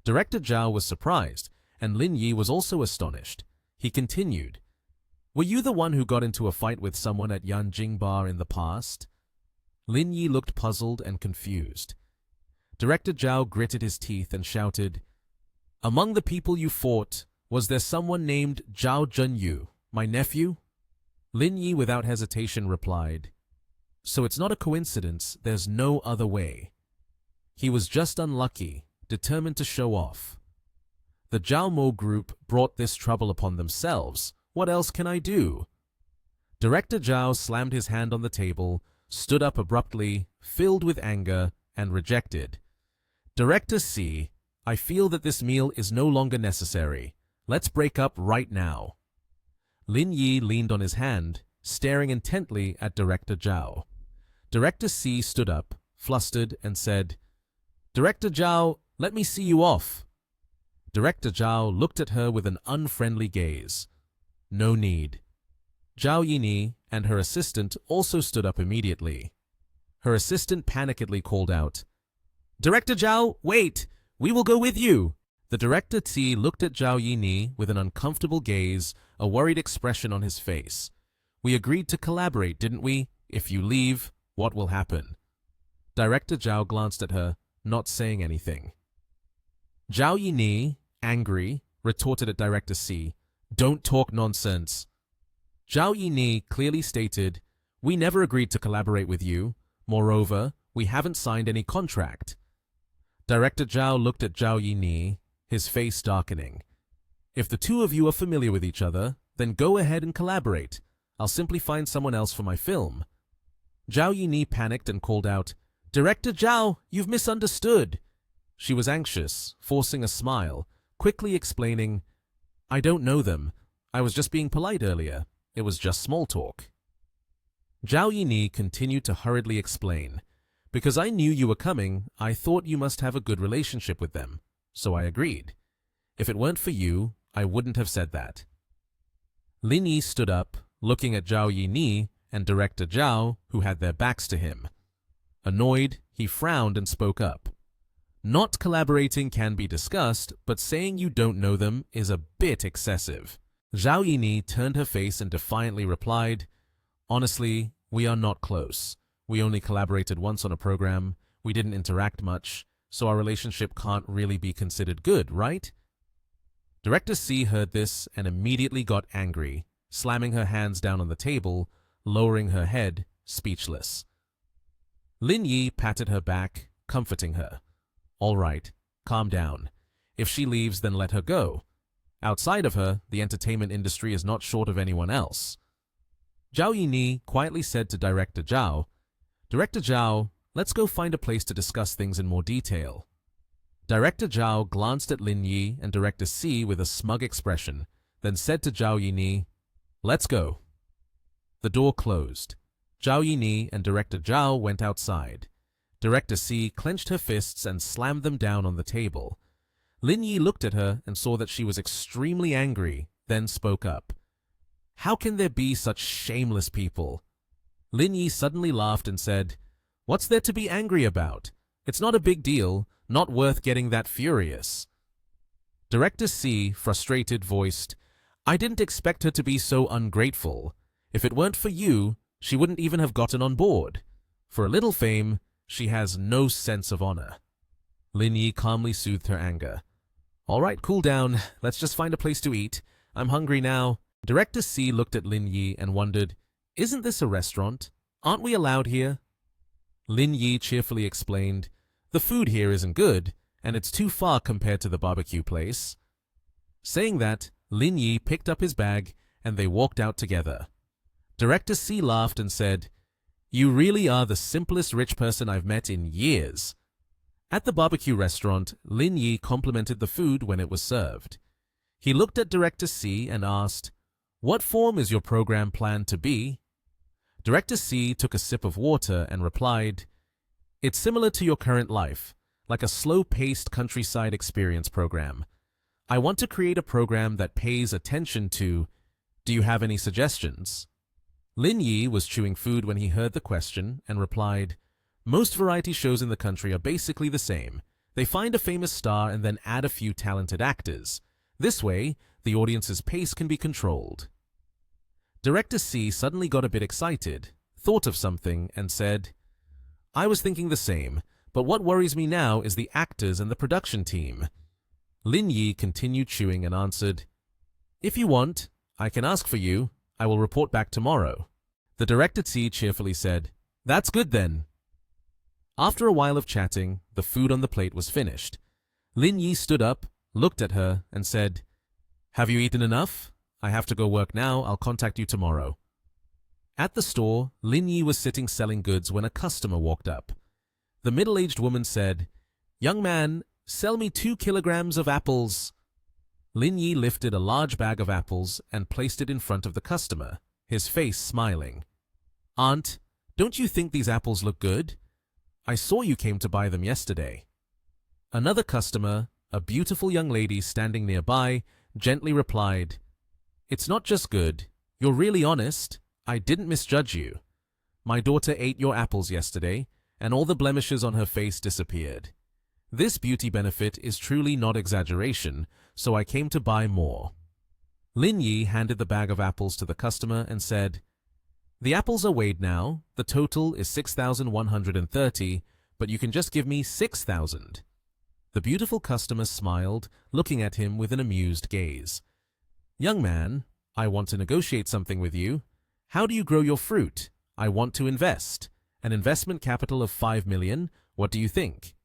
Director Zhao was surprised, and Lin Yi was also astonished. He continued, "Were you the one who got into a fight with someone at Yanjing Bar in the past?" Lin Yi looked puzzled and confused. Director Zhao gritted his teeth and shouted, "Among the people you fought, was there someone named Zhao Zhenyu, my nephew?" Lin Yi without hesitation replied, "So it's not a coincidence, there's no other way. He was just unlucky, determined to show off. The Zhao Mo group brought this trouble upon themselves. What else can I do?" Director Zhao slammed his hand on the table, stood up abruptly, filled with anger, and rejected. "Director C, I feel that this meal is no longer necessary. Let's break up right now." Lin Yi leaned on his hand, staring intently at Director Zhao. Director C stood up, flustered, and said, "Director Zhao, let me see you off." Director Zhao looked at her with an unfriendly gaze. No need. Zhao Yini and her assistant also stood up immediately. Her assistant panikedly called out, "Director Zhao, wait! We will go with you!" The director T looked at Zhao Yini with an uncomfortable gaze, a worried expression on his face. "We agreed to collaborate, didn't we? If you leave, what will happen?" Director Zhao glanced at her, not saying anything. Zhao Yini, angry, retorted at Director C, "Don't talk nonsense." Zhao Yini clearly stated, "We never agreed to collaborate with you. Moreover, we haven't signed any contract." Director Zhao looked at Zhao Yini, his face darkening. "If the two of you are familiar with each other, then go ahead and collaborate. I'll simply find someone else for my film." Zhao Yini panicked and called out, "Director Zhao, you've misunderstood." She was anxious, forcing a smile, quickly explaining, "I don't know them. I was just being polite earlier. It was just small talk." Zhao Yini continued to hurriedly explain, "Because I knew you were coming, I thought you must have a good relationship with them, so I agreed. If it weren't for you, I wouldn't have said that." Lin Yi stood up, looking at Zhao Yini and Director Zhao, who had their backs to him. Annoyed, he frowned and spoke up. "Not collaborating can be discussed, but saying you don't know them is a bit excessive." Zhao Yini turned her face and defiantly replied, "Honestly, we are not close. We only collaborated once on a program, we didn't interact much, so our relationship can't really be considered good, right?" Director C heard this and immediately got angry, slamming her hands down on the table, lowering her head, speechless. Lin Yi patted her back, comforting her. "All right, calm down. If she leaves, then let her go. Outside of her, the entertainment industry is not short of anyone else." Zhao Yini quietly said to Director Zhao, "Director Zhao, let's go find a place to discuss things in more detail." Director Zhao glanced at Lin Yi and Director C with a smug expression, then said to Zhao Yini, "Let's go." The door closed. Zhao Yini and Director Zhao went outside. Director C clenched her fists and slammed them down on the table. Lin Yi looked at her and saw that she was extremely angry, then spoke up. "How can there be such shameless people?" Lin Yi suddenly laughed and said, "What's there to be angry about? It's not a big deal, not worth getting that furious." Director C, frustrated, voiced, "I didn't expect her to be so ungrateful. If it weren't for you, she wouldn't even have gotten on board. For a little fame, she has no sense of honor." Lin Yi calmly soothed her anger. "All right, cool down. Let's just find a place to eat. I'm hungry now." Director C looked at Lin Yi and wondered, "Isn't this a restaurant? Aren't we allowed here?" Lin Yi cheerfully explained, "The food here isn't good, and it's too far compared to the barbecue place." Saying that, Lin Yi picked up his bag and they walked out together. Director C laughed and said, "You really are the simplest rich person I've met in years." At the barbecue restaurant, Lin Yi complimented the food when it was served. He looked at Director C and asked, "What form is your program planned to be?" Director C took a sip of water and replied, "It's similar to your current life, like a slow-paced countryside experience program. I want to create a program that pays attention to, do you have any suggestions?" Lin Yi was chewing food when he heard the question and replied, "Most variety shows in the country are basically the same. They find a famous star and then add a few talented actors. This way, the audience's pace can be controlled." Director C suddenly got a bit excited, thought of something, and said, "I was thinking the same, but what worries me now is the actors and the production team." Lin Yi continued chewing and answered, "If you want, I can ask for you. I will report back tomorrow." The Director T cheerfully said, "That's good then." After a while of chatting, the food on the plate was finished. Lin Yi stood up, looked at her, and said, "Have you eaten enough? I have to go work now. I'll contact you tomorrow." At the store, Lin Yi was sitting selling goods when a customer walked up. The middle-aged woman said, "Young man, sell me 2 kilograms of apples." Lin Yi lifted a large bag of apples and placed it in front of the customer, his face smiling. "Aunt, don't you think these apples look good? I saw you came to buy them yesterday." Another customer, a beautiful young lady standing nearby, gently replied, "It's not just good. You're really honest. I didn't misjudge you. My daughter ate your apples yesterday, and all the blemishes on her face disappeared. This beauty benefit is truly not exaggeration, so I came to buy more." Lin Yi handed the bag of apples to the customer and said, "The apples are weighed now. The total is 6,130, but you can just give me 6,000. The beautiful customer smiled, looking at him with an amused gaze. "Young man, I want to negotiate something with you. How do you grow your fruit? I want to invest. An investment capital of 5 million. What do you think?"